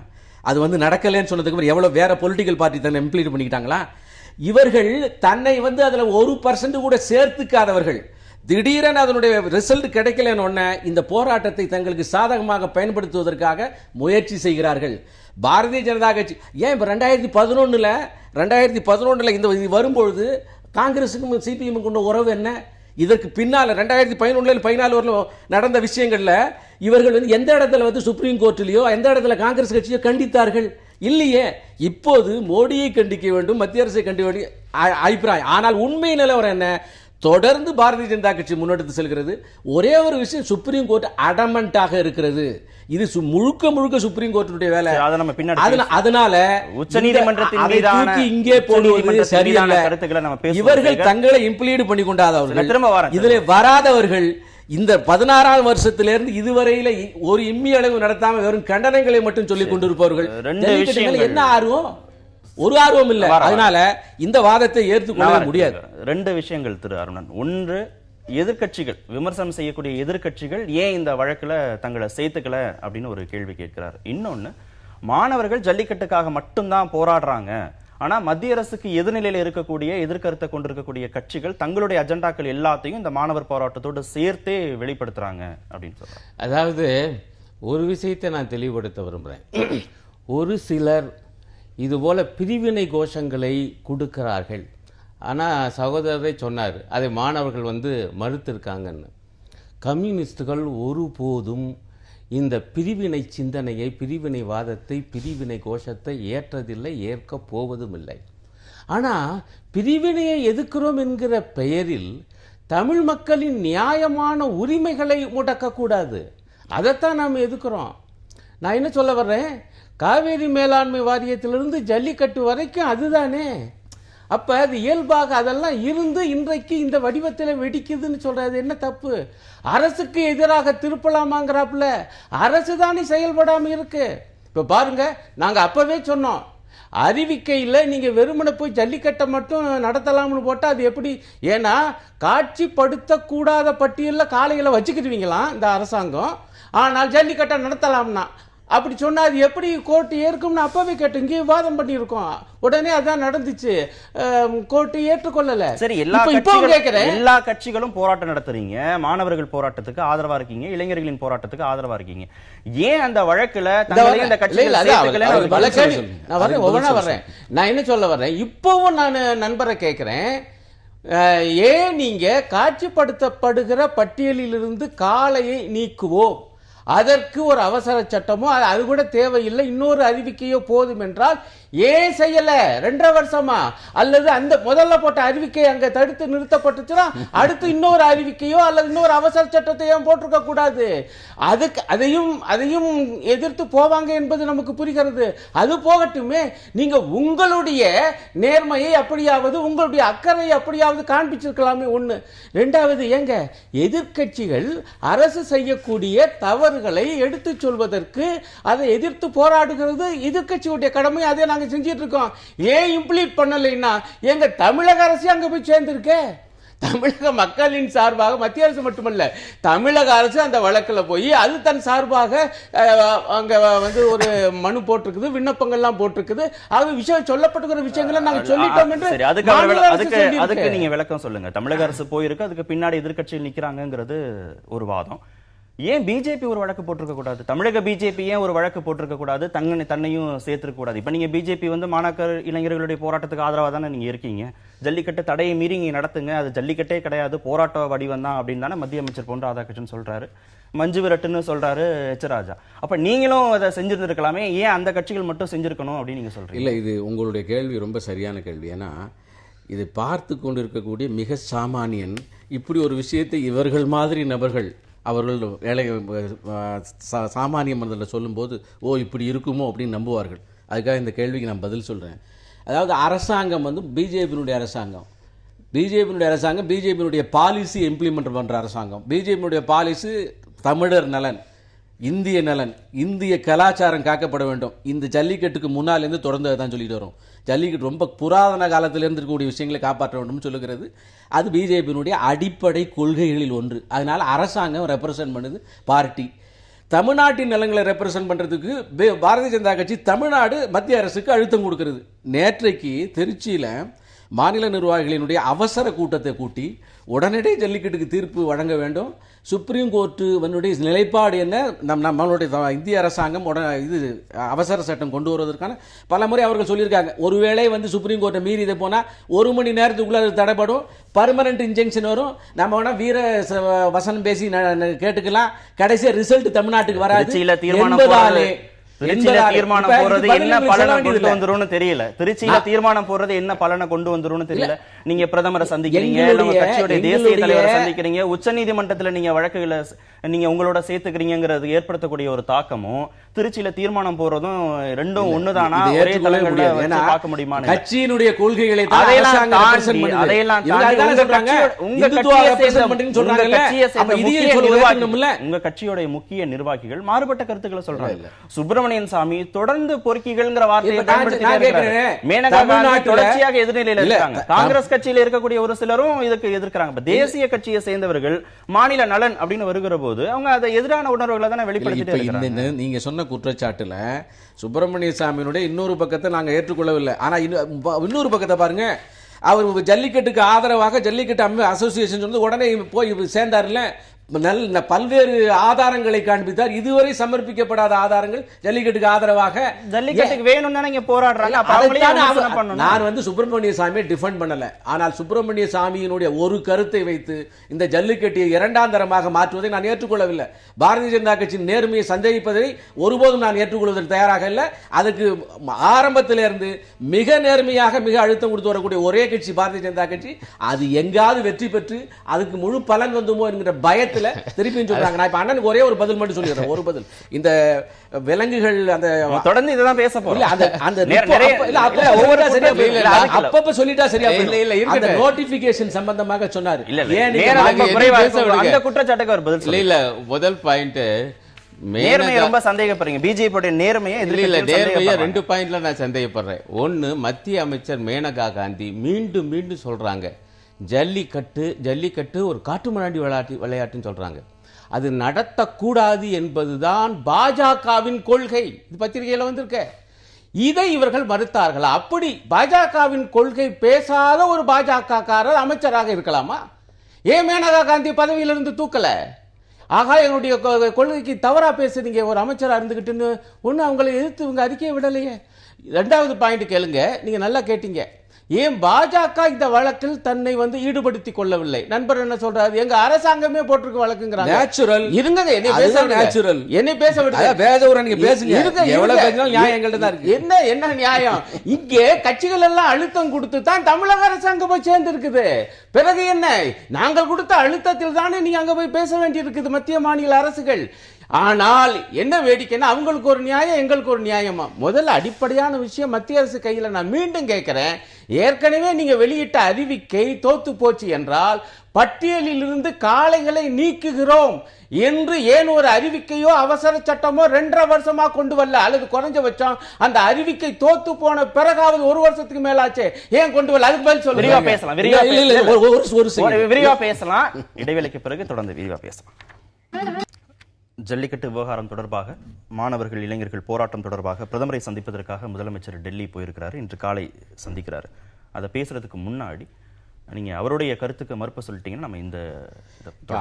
அது வந்து நடக்கலன்னு சொன்னதுக்கு அப்புறம் எவ்வளவு வேற பொலிட்டிக்கல் பார்ட்டி தன்னை இம்ப்ளீட் பண்ணிக்கிட்டாங்களா? இவர்கள் தன்னை வந்து அதுல 1% கூட சேர்த்துக்காதவர்கள் திடீரென அதனுடைய ரிசல்ட் கிடைக்கலன்னு இந்த போராட்டத்தை தங்களுக்கு சாதகமாக பயன்படுத்துவதற்காக முயற்சி செய்கிறார்கள். பாரதிய ஜனதா கட்சி ஏன் இப்ப 2011 இந்த வரும்பொழுது காங்கிரசுக்கும் சிபிஎம் கொண்ட உறவு என்ன? இதற்கு பின்னால 2011-14 வரலும் நடந்த விஷயங்கள்ல இவர்கள் வந்து எந்த இடத்துல வந்து சுப்ரீம் கோர்ட்டிலேயோ எந்த இடத்துல காங்கிரஸ் கட்சியோ கண்டித்தார்கள் இல்லையே. இப்போது மோடியை கண்டிக்க வேண்டும், மத்திய அரசை கண்டிக்க வேண்டும் அபிப்பிராயம். ஆனால் உண்மை நிலவரம் என்ன? தொடர்ந்து பாரதிய ஜனதா கட்சி முன்னெடுத்து செல்கிறது. ஒரே ஒரு விஷயம், சுப்ரீம் கோர்ட் அடமெண்டாக இருக்கிறது. இது முழுக்க சுப்ரீம் கோர்ட்டுடைய வேலை. அதனால உச்சநீதிமன்றத்தின் மீதான இங்கே போடுவது சரியில்லை. இவர்கள் தங்களை இம்ப்ளீட் பண்ணி கொண்டாதவர்கள், இதிலே வராதவர்கள் இந்த 16ஆம் வருஷத்திலிருந்து இதுவரையில ஒரு இம்மி அளவு நடத்தாம வெறும் கண்டனங்களை மட்டும் சொல்லிக் கொண்டிருப்பவர்கள். என்ன ஆர்வம்? ஒரு ஆர்வம் இல்லை. அதனால இந்த வாதத்தை ஏற்றுக்கொள்ள முடியாது. 2 விஷயங்கள் திரு அருணன். ஒன்று, எதிர்க்கட்சிகள் விமர்சனம் செய்யக்கூடிய எதிர்க்கட்சிகள் ஏன் இந்த வழக்குல தங்களை சேர்த்துக்கல அப்படின்னு ஒரு கேள்வி கேட்கிறார். இன்னொன்னு, மாணவர்கள் ஜல்லிக்கட்டுக்காக மட்டும்தான் போராடுறாங்க, ஆனா மத்திய அரசுக்கு எதிர்நிலையில இருக்கக்கூடிய எதிர்கருத்தை கொண்டிருக்கக்கூடிய கட்சிகள் தங்களுடைய அஜெண்டாக்கள் எல்லாத்தையும் இந்த மாணவர் போராட்டத்தோடு சேர்த்தே வெளிப்படுத்துறாங்க அப்படின்னு சொல்றாங்க. அதாவது ஒரு விஷயத்தை நான் தெளிவுபடுத்த விரும்புறேன். ஒரு சிலர் இதுபோல பிரிவினை கோஷங்களை கொடுக்கிறார்கள். ஆனால் சகோதரரை சொன்னார், அதை மாணவர்கள் வந்து மறுத்திருக்காங்கன்னு. கம்யூனிஸ்டுகள் ஒருபோதும் இந்த பிரிவினை சிந்தனையை, பிரிவினை வாதத்தை, பிரிவினை கோஷத்தை ஏற்றதில்லை, ஏற்க போவதும் இல்லை. ஆனால் பிரிவினையை எதிர்க்கிறோம் என்கிற பெயரில் தமிழ் மக்களின் நியாயமான உரிமைகளை முடக்கக்கூடாது. அதைத்தான் நாம் எதிர்க்கிறோம். நான் என்ன சொல்ல வர்றேன், காவேரி மேலாண்மை வாரியத்திலிருந்து ஜல்லிக்கட்டு வரைக்கும் அதுதானே. அப்ப அது இயல்பாக அதெல்லாம் இருந்து இன்றைக்கு இந்த வடிவத்தில் வெடிக்குதுன்னு சொல்றது என்ன தப்பு? அரசுக்கு எதிராக திருப்பலாமாங்கிறாப்புல அரசு தானே செயல்படாம இருக்கு. இப்ப பாருங்க, நாங்க அப்பவே சொன்னோம், அறிவிக்கையில் நீங்க வெறுமனை போய் ஜல்லிக்கட்டை மட்டும் நடத்தலாம்னு போட்டா அது எப்படி? ஏன்னா காட்சிப்படுத்த கூடாத பட்டியலில் காலையில வச்சுக்கிடுவீங்களாம் இந்த அரசாங்கம், ஆனால் ஜல்லிக்கட்டை நடத்தலாம்னா அப்படி சொன்னா அது எப்படி கோர்ட் ஏற்கும்னு அப்பவே கேட்டு இங்கே வாதம் பண்ணியிருக்கோம். உடனே அதான் நடந்துச்சு, கோர்ட் ஏற்றுக்கொள்ளல. சரி, எல்லா கட்சிகளும் போராட்டம் நடத்துறீங்க, மாணவர்கள் போராட்டத்துக்கு ஆதரவா இருக்கீங்க, இளைஞர்களின் போராட்டத்துக்கு ஆதரவா இருக்கீங்க. ஏன் அந்த வழக்குல இந்த கட்சிகள் ஒவ்வொன்றா வர்றேன். நான் என்ன சொல்ல வர்றேன், இப்பவும் நான் நண்பரை கேட்கிறேன், ஏன் நீங்க காட்சிப்படுத்தப்படுகிற பட்டியலிலிருந்து காளையை நீக்குவோம், அதற்கு ஒரு அவசர சட்டமோ அது கூட தேவையில்லை, இன்னொரு அறிவிக்கையோ போதும் என்றால் ஏன் செய்யல? 2.5 வருஷமா? அல்லது அந்த முதல்ல போட்ட அறிவிக்கை அங்க தடுத்து நிறுத்தப்பட்டுச்சுன்னா அடுத்து இன்னொரு அறிவிக்கையோ அல்லது இன்னொரு அவசர சட்டத்தை ஏன் போட்டிருக்க கூடாது? அதுக்கு அதையும் எதிர்த்து போவாங்க என்பது நமக்கு புரிகிறது. அது போகட்டுமே, நீங்க உங்களுடைய நேர்மையை அப்படியாவது உங்களுடைய அக்கறையை அப்படியாவது காண்பிச்சிருக்கலாமே. ஒண்ணு. 2வது, ஏங்க எதிர்க்கட்சிகள் அரசு செய்யக்கூடிய தவறுகளை எடுத்து சொல்வதற்கு அதை எதிர்த்து போராடுகிறது எதிர்க்கட்சியுடைய கடமை. அதை நாங்க செஞ்சிட்டு இருக்கோம். ஏன் இம்ப்ளீட் பண்ணலைன்னா எங்க தமிழக அரசு அங்க போய் சேர்ந்திருக்க. தமிழக மக்களின் சார்பாக மத்திய அரசு மட்டுமல்ல, தமிழக அரசு அந்த வழக்கில் போய் அது தன் சார்பாக அங்க வந்து ஒரு மனு போட்டிருக்குது, விண்ணப்பங்கள்லாம் போட்டிருக்குது. அது விஷயம் சொல்லப்பட்டுக்கிற விஷயங்களை நாங்க சொல்லிட்டோம் என்று அதுக்கு நீங்க விளக்கம் சொல்லுங்க. தமிழக அரசு போயிருக்கு, அதுக்கு பின்னாடி எதிர்க்கட்சியில் நிக்கிறாங்கிறது ஒரு வாதம். ஏன் பிஜேபி ஒரு வழக்கு போட்டிருக்க கூடாது? தமிழக பிஜேபி ஏன் ஒரு வழக்கு போட்டிருக்க கூடாது? தன்னையும் சேர்த்திருக்க கூடாது? இப்ப நீங்க பிஜேபி வந்து மாணாக்கர் இளைஞர்களுடைய போராட்டத்துக்கு ஆதரவா தானே நீங்க இருக்கீங்க. ஜல்லிக்கட்டு தடையை மீறி நீங்க நடத்துங்க, அது ஜல்லிக்கட்டே கிடையாது, போராட்ட வடிவம் தான் அப்படின்னு தானே மத்திய அமைச்சர் பொன் ராதாகிருஷ்ணன் சொல்றாரு. மஞ்சு விரட்டுன்னு சொல்றாரு எச் ராஜா. அப்ப நீங்களும் அதை செஞ்சிருந்திருக்கலாமே, ஏன் அந்த கட்சிகள் மட்டும் செஞ்சிருக்கணும் அப்படின்னு நீங்க சொல்றீங்க? இல்லை, இது உங்களுடைய கேள்வி ரொம்ப சரியான கேள்வி. ஏன்னா இதை பார்த்து கொண்டு இருக்கக்கூடிய மிக சாமானியன் இப்படி ஒரு விஷயத்தை இவர்கள் மாதிரி நபர்கள் அவர்கள் வேலை சாமானிய மனதில் சொல்லும்போது ஓ இப்படி இருக்குமோ அப்படின்னு நம்புவார்கள். அதுக்காக இந்த கேள்விக்கு நான் பதில் சொல்கிறேன். அதாவது அரசாங்கம் வந்து பிஜேபியினுடைய அரசாங்கம், பிஜேபியினுடைய பாலிசி இம்ப்ளிமெண்ட் பண்ணுற அரசாங்கம். பிஜேபியினுடைய பாலிசி தமிழர் நலன், இந்திய நலன், இந்திய கலாச்சாரம் காக்கப்பட வேண்டும். இந்த ஜல்லிக்கட்டுக்கு முன்னாலேருந்து தொடர்ந்து தான் சொல்லிட்டு வரும். ஜல்லிக்கட்டு ரொம்ப புராதன காலத்திலிருந்து இருக்கக்கூடிய விஷயங்களை காப்பாற்ற வேண்டும் சொல்லுகிறது. அது பிஜேபியினுடைய அடிப்படை கொள்கைகளில் ஒன்று. அதனால அரசாங்கம் ரெப்ரசன்ட் பண்ணுது பார்ட்டி. தமிழ்நாட்டின் நலன்களை ரெப்ரசன்ட் பண்றதுக்கு பாரதிய ஜனதா கட்சி தமிழ்நாடு மத்திய அரசுக்கு அழுத்தம் கொடுக்கிறது. நேற்றைக்கு திருச்சியில் மாநில நிர்வாகிகளினுடைய அவசர கூட்டத்தை கூட்டி உடனடி ஜல்லிக்கட்டுக்கு தீர்ப்பு வழங்க வேண்டும். சுப்ரீம் கோர்ட்டு நிலைப்பாடு என்ன, நம்மளுடைய இந்திய அரசாங்கம் இது அவசர சட்டம் கொண்டு வருவதற்கான பல முறை அவர்கள் சொல்லியிருக்காங்க. ஒருவேளை வந்து சுப்ரீம் கோர்ட்டை மீறி இதை போனால் 1 மணி நேரத்துக்குள்ள அது தடைப்படும், பர்மனன்ட் இன்ஜெக்ஷன் வரும், நம்ம வேணா வீர வசனம் பேசி கேட்டுக்கலாம், கடைசியா ரிசல்ட் தமிழ்நாட்டுக்கு வராது என்பதாலே திருச்சியில தீர்மானம் போறது என்ன பலனை கொண்டு வந்துரும்னு தெரியல. திருச்சியில தீர்மானம் போறது என்ன பலனை கொண்டு வந்துரும்னு தெரியல. நீங்க பிரதமரை சந்திக்கிறீங்க, கட்சியுடைய தேசிய தலைவரை சந்திக்கிறீங்க, உச்ச நீதிமன்றத்துல நீங்க வழக்குகளை நீங்க உங்களோட சேர்த்துக்கிறீங்கிறது ஏற்படுத்தக்கூடிய ஒரு தாக்கமும் திருச்சியில தீர்மானம் போறதும் ரெண்டும் ஒண்ணுதானா? ஒரே தலைவர்கள பார்க்க முடியுமா? கட்சியினுடைய கொள்கைகளை உங்க கட்சியோட முக்கிய நிர்வாகிகள் மாறுபட்ட கருத்துக்களை சொல்றாங்க. சுப்பிரமணியன் சாமி தொடர்ந்து பொறுக்கிகள்ங்கிற வார்த்தையை தொடர்ச்சியாக எதிர்நிலையில இருக்காங்க. காங்கிரஸ் கட்சியில இருக்கக்கூடிய ஒரு சிலரும் இதுக்கு எதிர்க்கிறாங்க. தேசிய கட்சியை சேர்ந்தவர்கள் மாநில நலன் அப்படின்னு வருகிற போது அவங்க அதை எதிரான உணர்வுகளை தானே வெளிப்படுத்திட்டு இருக்காங்க. நீங்க சொன்ன குற்றச்சாட்டுல சுப்பிரமணிய சாமியினுடைய இன்னொரு பக்கத்தை நாங்க ஏற்றுக்கொள்ளவில்லை. ஆனா இன்னொரு பக்கத்தை பாருங்க, அவர் ஜல்லிக்கட்டுக்கு ஆதரவாக ஜல்லிக்கட்டு அசோசியேஷன் சொன்னது உடனே போய் சேர்ந்தாருல, பல்வேறு ஆதாரங்களை காண்பித்தார். இதுவரை சமர்ப்பிக்கப்படாத ஆதாரங்கள் ஜல்லிக்கட்டுக்கு ஆதரவாக. ஜல்லிக்கட்டுக்கு வேணும்னு போராடுறாங்க. நான் வந்து சுப்பிரமணிய சாமியை டிஃபெண்ட் பண்ணல. ஆனால் சுப்பிரமணிய சாமியினுடைய ஒரு கருத்தை வைத்து இந்த ஜல்லிக்கட்டை இரண்டாம் தரமாக மாற்றுவதை நான் ஏற்றுக்கொள்ளவில்லை. பாரதிய ஜனதா கட்சியின் நேர்மையை சந்தேகிப்பதை ஒருபோதும் நான் ஏற்றுக்கொள்வதற்கு தயாராக இல்லை. அதுக்கு ஆரம்பத்திலிருந்து மிக நேர்மையாக மிக அழுத்தம் கொடுத்து வரக்கூடிய ஒரே கட்சி பாரதிய ஜனதா கட்சி. அது எங்காவது வெற்றி பெற்று அதுக்கு முழு பலன் வந்துமோ என்கிற பயத்தில் திருப்பியும் சொல்றாங்க. நான் இப்ப அண்ணனுக்கு ஒரே ஒரு பதில் மட்டும் சொல்லிடுறேன். ஒரு பதில், இந்த விலங்குகள் அந்த தொடர்ந்து இததான் பேச போறோம். அப்பப்ப சொல்லிட்டா சரியா அந்த நோட்டிபிகேஷன் சம்பந்தமாக சொன்னாரு. அந்த குற்றச்சாட்டுக்கு ஒரு பதில் இல்ல. முதல் பாயிண்ட், நேர்மையை ரொம்ப சந்தேகப்படுறீங்க. பிஜேபியோட நேர்மையை நேர்மையை 2 பாயிண்ட்ல நான் சந்தேகப்படுறேன். ஒன்னு, மத்திய அமைச்சர் மேனகா காந்தி மீண்டும் மீண்டும் சொல்றாங்க ஜல்லிக்கட்டு ஒரு காட்டுமிராண்டி விளையாட்டுன்னு சொல்றாங்க. அது நடத்தக்கூடாது என்பதுதான் பாஜகவின் கொள்கை. இது பத்திரிகையில வந்திருக்க. இதை இவர்கள் மறுத்தார்கள். அப்படி பாஜகவின் கொள்கை பேசாத ஒரு பாஜக காரர் அமைச்சராக இருக்கலாமா? ஏன் மேனகா காந்தி பதவியிலிருந்து தூக்கல? ஆகா, எங்களுடைய கொள்கைக்கு தவறா பேசுறீங்க ஒரு அமைச்சரா இருந்துகிட்டுன்னு ஒண்ணு அவங்களை எதிர்த்து இவங்க அறிக்கையை விடலையே. 2வது பாயிண்ட் கேளுங்க, நீங்க நல்லா கேட்டீங்க. ஏன் பாஜக இந்த வழக்கில் தன்னை வந்து ஈடுபடுத்திக் கொள்ளவில்லை? நண்பர் என்ன சொல்றாரு, எங்க அரசாங்கமே போட்டிருக்க வழக்குங்கிறாங்க. நேச்சுரல் இருங்க, என்னை பேச நேச்சுரல், என்னை பேச விடுங்க, பேசுங்க. எவ்வளவு பேசினாலும் நியாயம் எங்கள்ட்ட தான் இருக்கு. என்ன நியாயம்? இங்கே கட்சிகள் எல்லாம் அழுத்தம் கொடுத்து தான் தமிழக அரசாங்கம் போய் சேர்ந்து இருக்குது. பிறகு என்ன, நாங்கள் கொடுத்த அழுத்தத்தில் தானே நீங்க அங்க போய் பேச வேண்டி இருக்குது மத்திய மாநில அரசுகள். ஆனால் என்ன வேடிக்கைன்னா, அவங்களுக்கு ஒரு நியாயம் எங்களுக்கு ஒரு நியாயமா? முதல்ல அடிப்படையான விஷயம் மத்திய அரசு கையில். நான் மீண்டும் கேட்கிறேன், ஏற்கனவே நீங்க வெளியிட்ட அறிவிக்கை தோத்து போச்சு என்றால் பட்டியலில் இருந்து காளைகளை நீக்குகிறோம் என்று ஏன் ஒரு அறிவிக்கையோ அவசர சட்டமோ 2.5 வருஷமா கொண்டு வரல? அல்லது குறைஞ்சபட்சம் அந்த அறிவிக்கை தோத்து போன பிறகாவது 1 வருஷத்துக்கு மேலாச்சே, ஏன் கொண்டு வரல? அதுக்கு பதில் சொல்லுங்க. விரிவா பேசலாம். இடைவேளைக்கு பிறகு தொடர்ந்து விரிவா பேசலாம். ஜல்லிக்கட்டு விவகாரம் தொடர்பாக, மாணவர்கள் இளைஞர்கள் போராட்டம் தொடர்பாக பிரதமரை சந்திப்பதற்காக முதலமைச்சர் டெல்லி போயிருக்கிறாரு. இன்று காலை சந்திக்கிறாரு. அதை பேசுறதுக்கு முன்னாடி நீங்க அவருடைய கருத்துக்கு மறுப்பு சொல்லிட்டீங்கன்னா நம்ம இந்த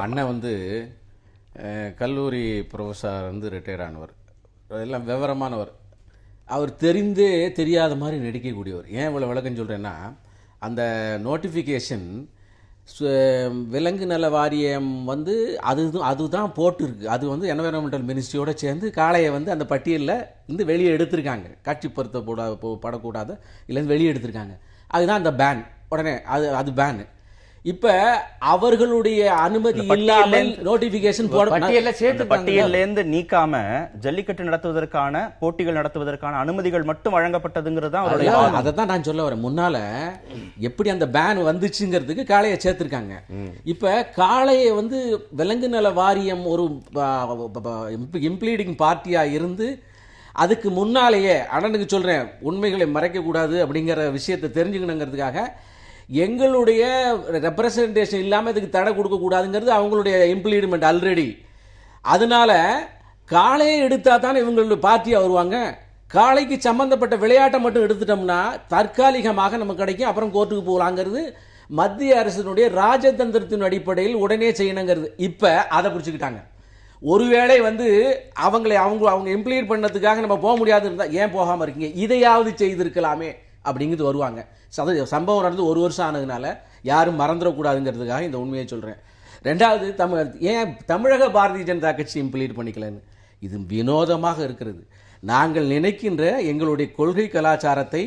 அண்ணன் வந்து கல்லூரி ப்ரொஃபஸர் வந்து ரிட்டையர் ஆனவர், எல்லாம் விவரமானவர். அவர் தெரிந்தே தெரியாத மாதிரி நடிக்கக்கூடியவர். ஏன் இவ்வளோ விளக்கம் சொல்கிறேன்னா, அந்த நோட்டிஃபிகேஷன் விலங்கு நல வாரியம் வந்து அதுதான் போட்டுருக்கு. அது வந்து என்வரன்மெண்டல் மினிஸ்ட்ரியோட சேர்ந்து காளையை வந்து அந்த பட்டியலில் இருந்து வெளியே எடுத்திருக்காங்க. காட்சிப்படுத்த படக்கூடாத இல்லைன்னு வெளியே எடுத்திருக்காங்க. அதுதான் அந்த பேன். உடனே அது பேன். இப்ப அவர்களுடைய அனுமதி இல்லாமல் நோட்டிபிகேஷன் பட்டியலிருந்து நீக்காம ஜல்லிக்கட்டு நடத்துவதற்கான போட்டிகள் நடத்துவதற்கான அனுமதிகள் மட்டும் வழங்கப்பட்டதுங்கிறது தான். அதை தான் நான் சொல்ல வரேன். முன்னால எப்படி அந்த பேன் வந்துச்சுங்கிறதுக்கு காளையை சேர்த்திருக்காங்க. இப்ப காளையை வந்து விலங்கு நல வாரியம் ஒரு இம்ப்ளீடிங் பார்ட்டியா இருந்து அதுக்கு முன்னாலேயே அண்ணனுக்கு சொல்றேன், உண்மைகளை மறைக்க கூடாது அப்படிங்கிற விஷயத்தை தெரிஞ்சுக்கணுங்கிறதுக்காக எங்களுடைய ரெப்ரசன்டேஷன் இல்லாமல் இதுக்கு தடை கொடுக்கக்கூடாதுங்கிறது அவங்களுடைய இம்ப்ளீட்மெண்ட் ஆல்ரெடி. அதனால காளையை எடுத்தா தானே இவங்களுடைய பார்ட்டியா வருவாங்க. காளைக்கு சம்பந்தப்பட்ட விளையாட்டை மட்டும் எடுத்துட்டோம்னா தற்காலிகமாக நமக்கு கிடைக்கும், அப்புறம் கோர்ட்டுக்கு போகலாங்கிறது மத்திய அரசினுடைய ராஜதந்திரத்தின் அடிப்படையில் உடனே செய்யணுங்கிறது. இப்ப அதை புரிச்சுக்கிட்டாங்க. ஒருவேளை வந்து அவங்க இம்ப்ளீட் பண்ணதுக்காக நம்ம போக முடியாது இருந்தா ஏன் போகாம இருக்கீங்க, இதையாவது செய்திருக்கலாமே அப்படிங்கிறது வருவாங்க. சம்பவம் நடந்து 1 வருஷம் ஆனதுனால யாரும் மறந்துடக்கூடாதுங்கிறதுக்காக இந்த உண்மையை சொல்றேன். ரெண்டாவது, ஏன் தமிழக பாரதிய ஜனதா கட்சி இம்ப்ளீட் பண்ணிக்கலன்னு இது வினோதமாக இருக்கிறது. நாங்கள் நினைக்கின்ற எங்களுடைய கொள்கை கலாச்சாரத்தை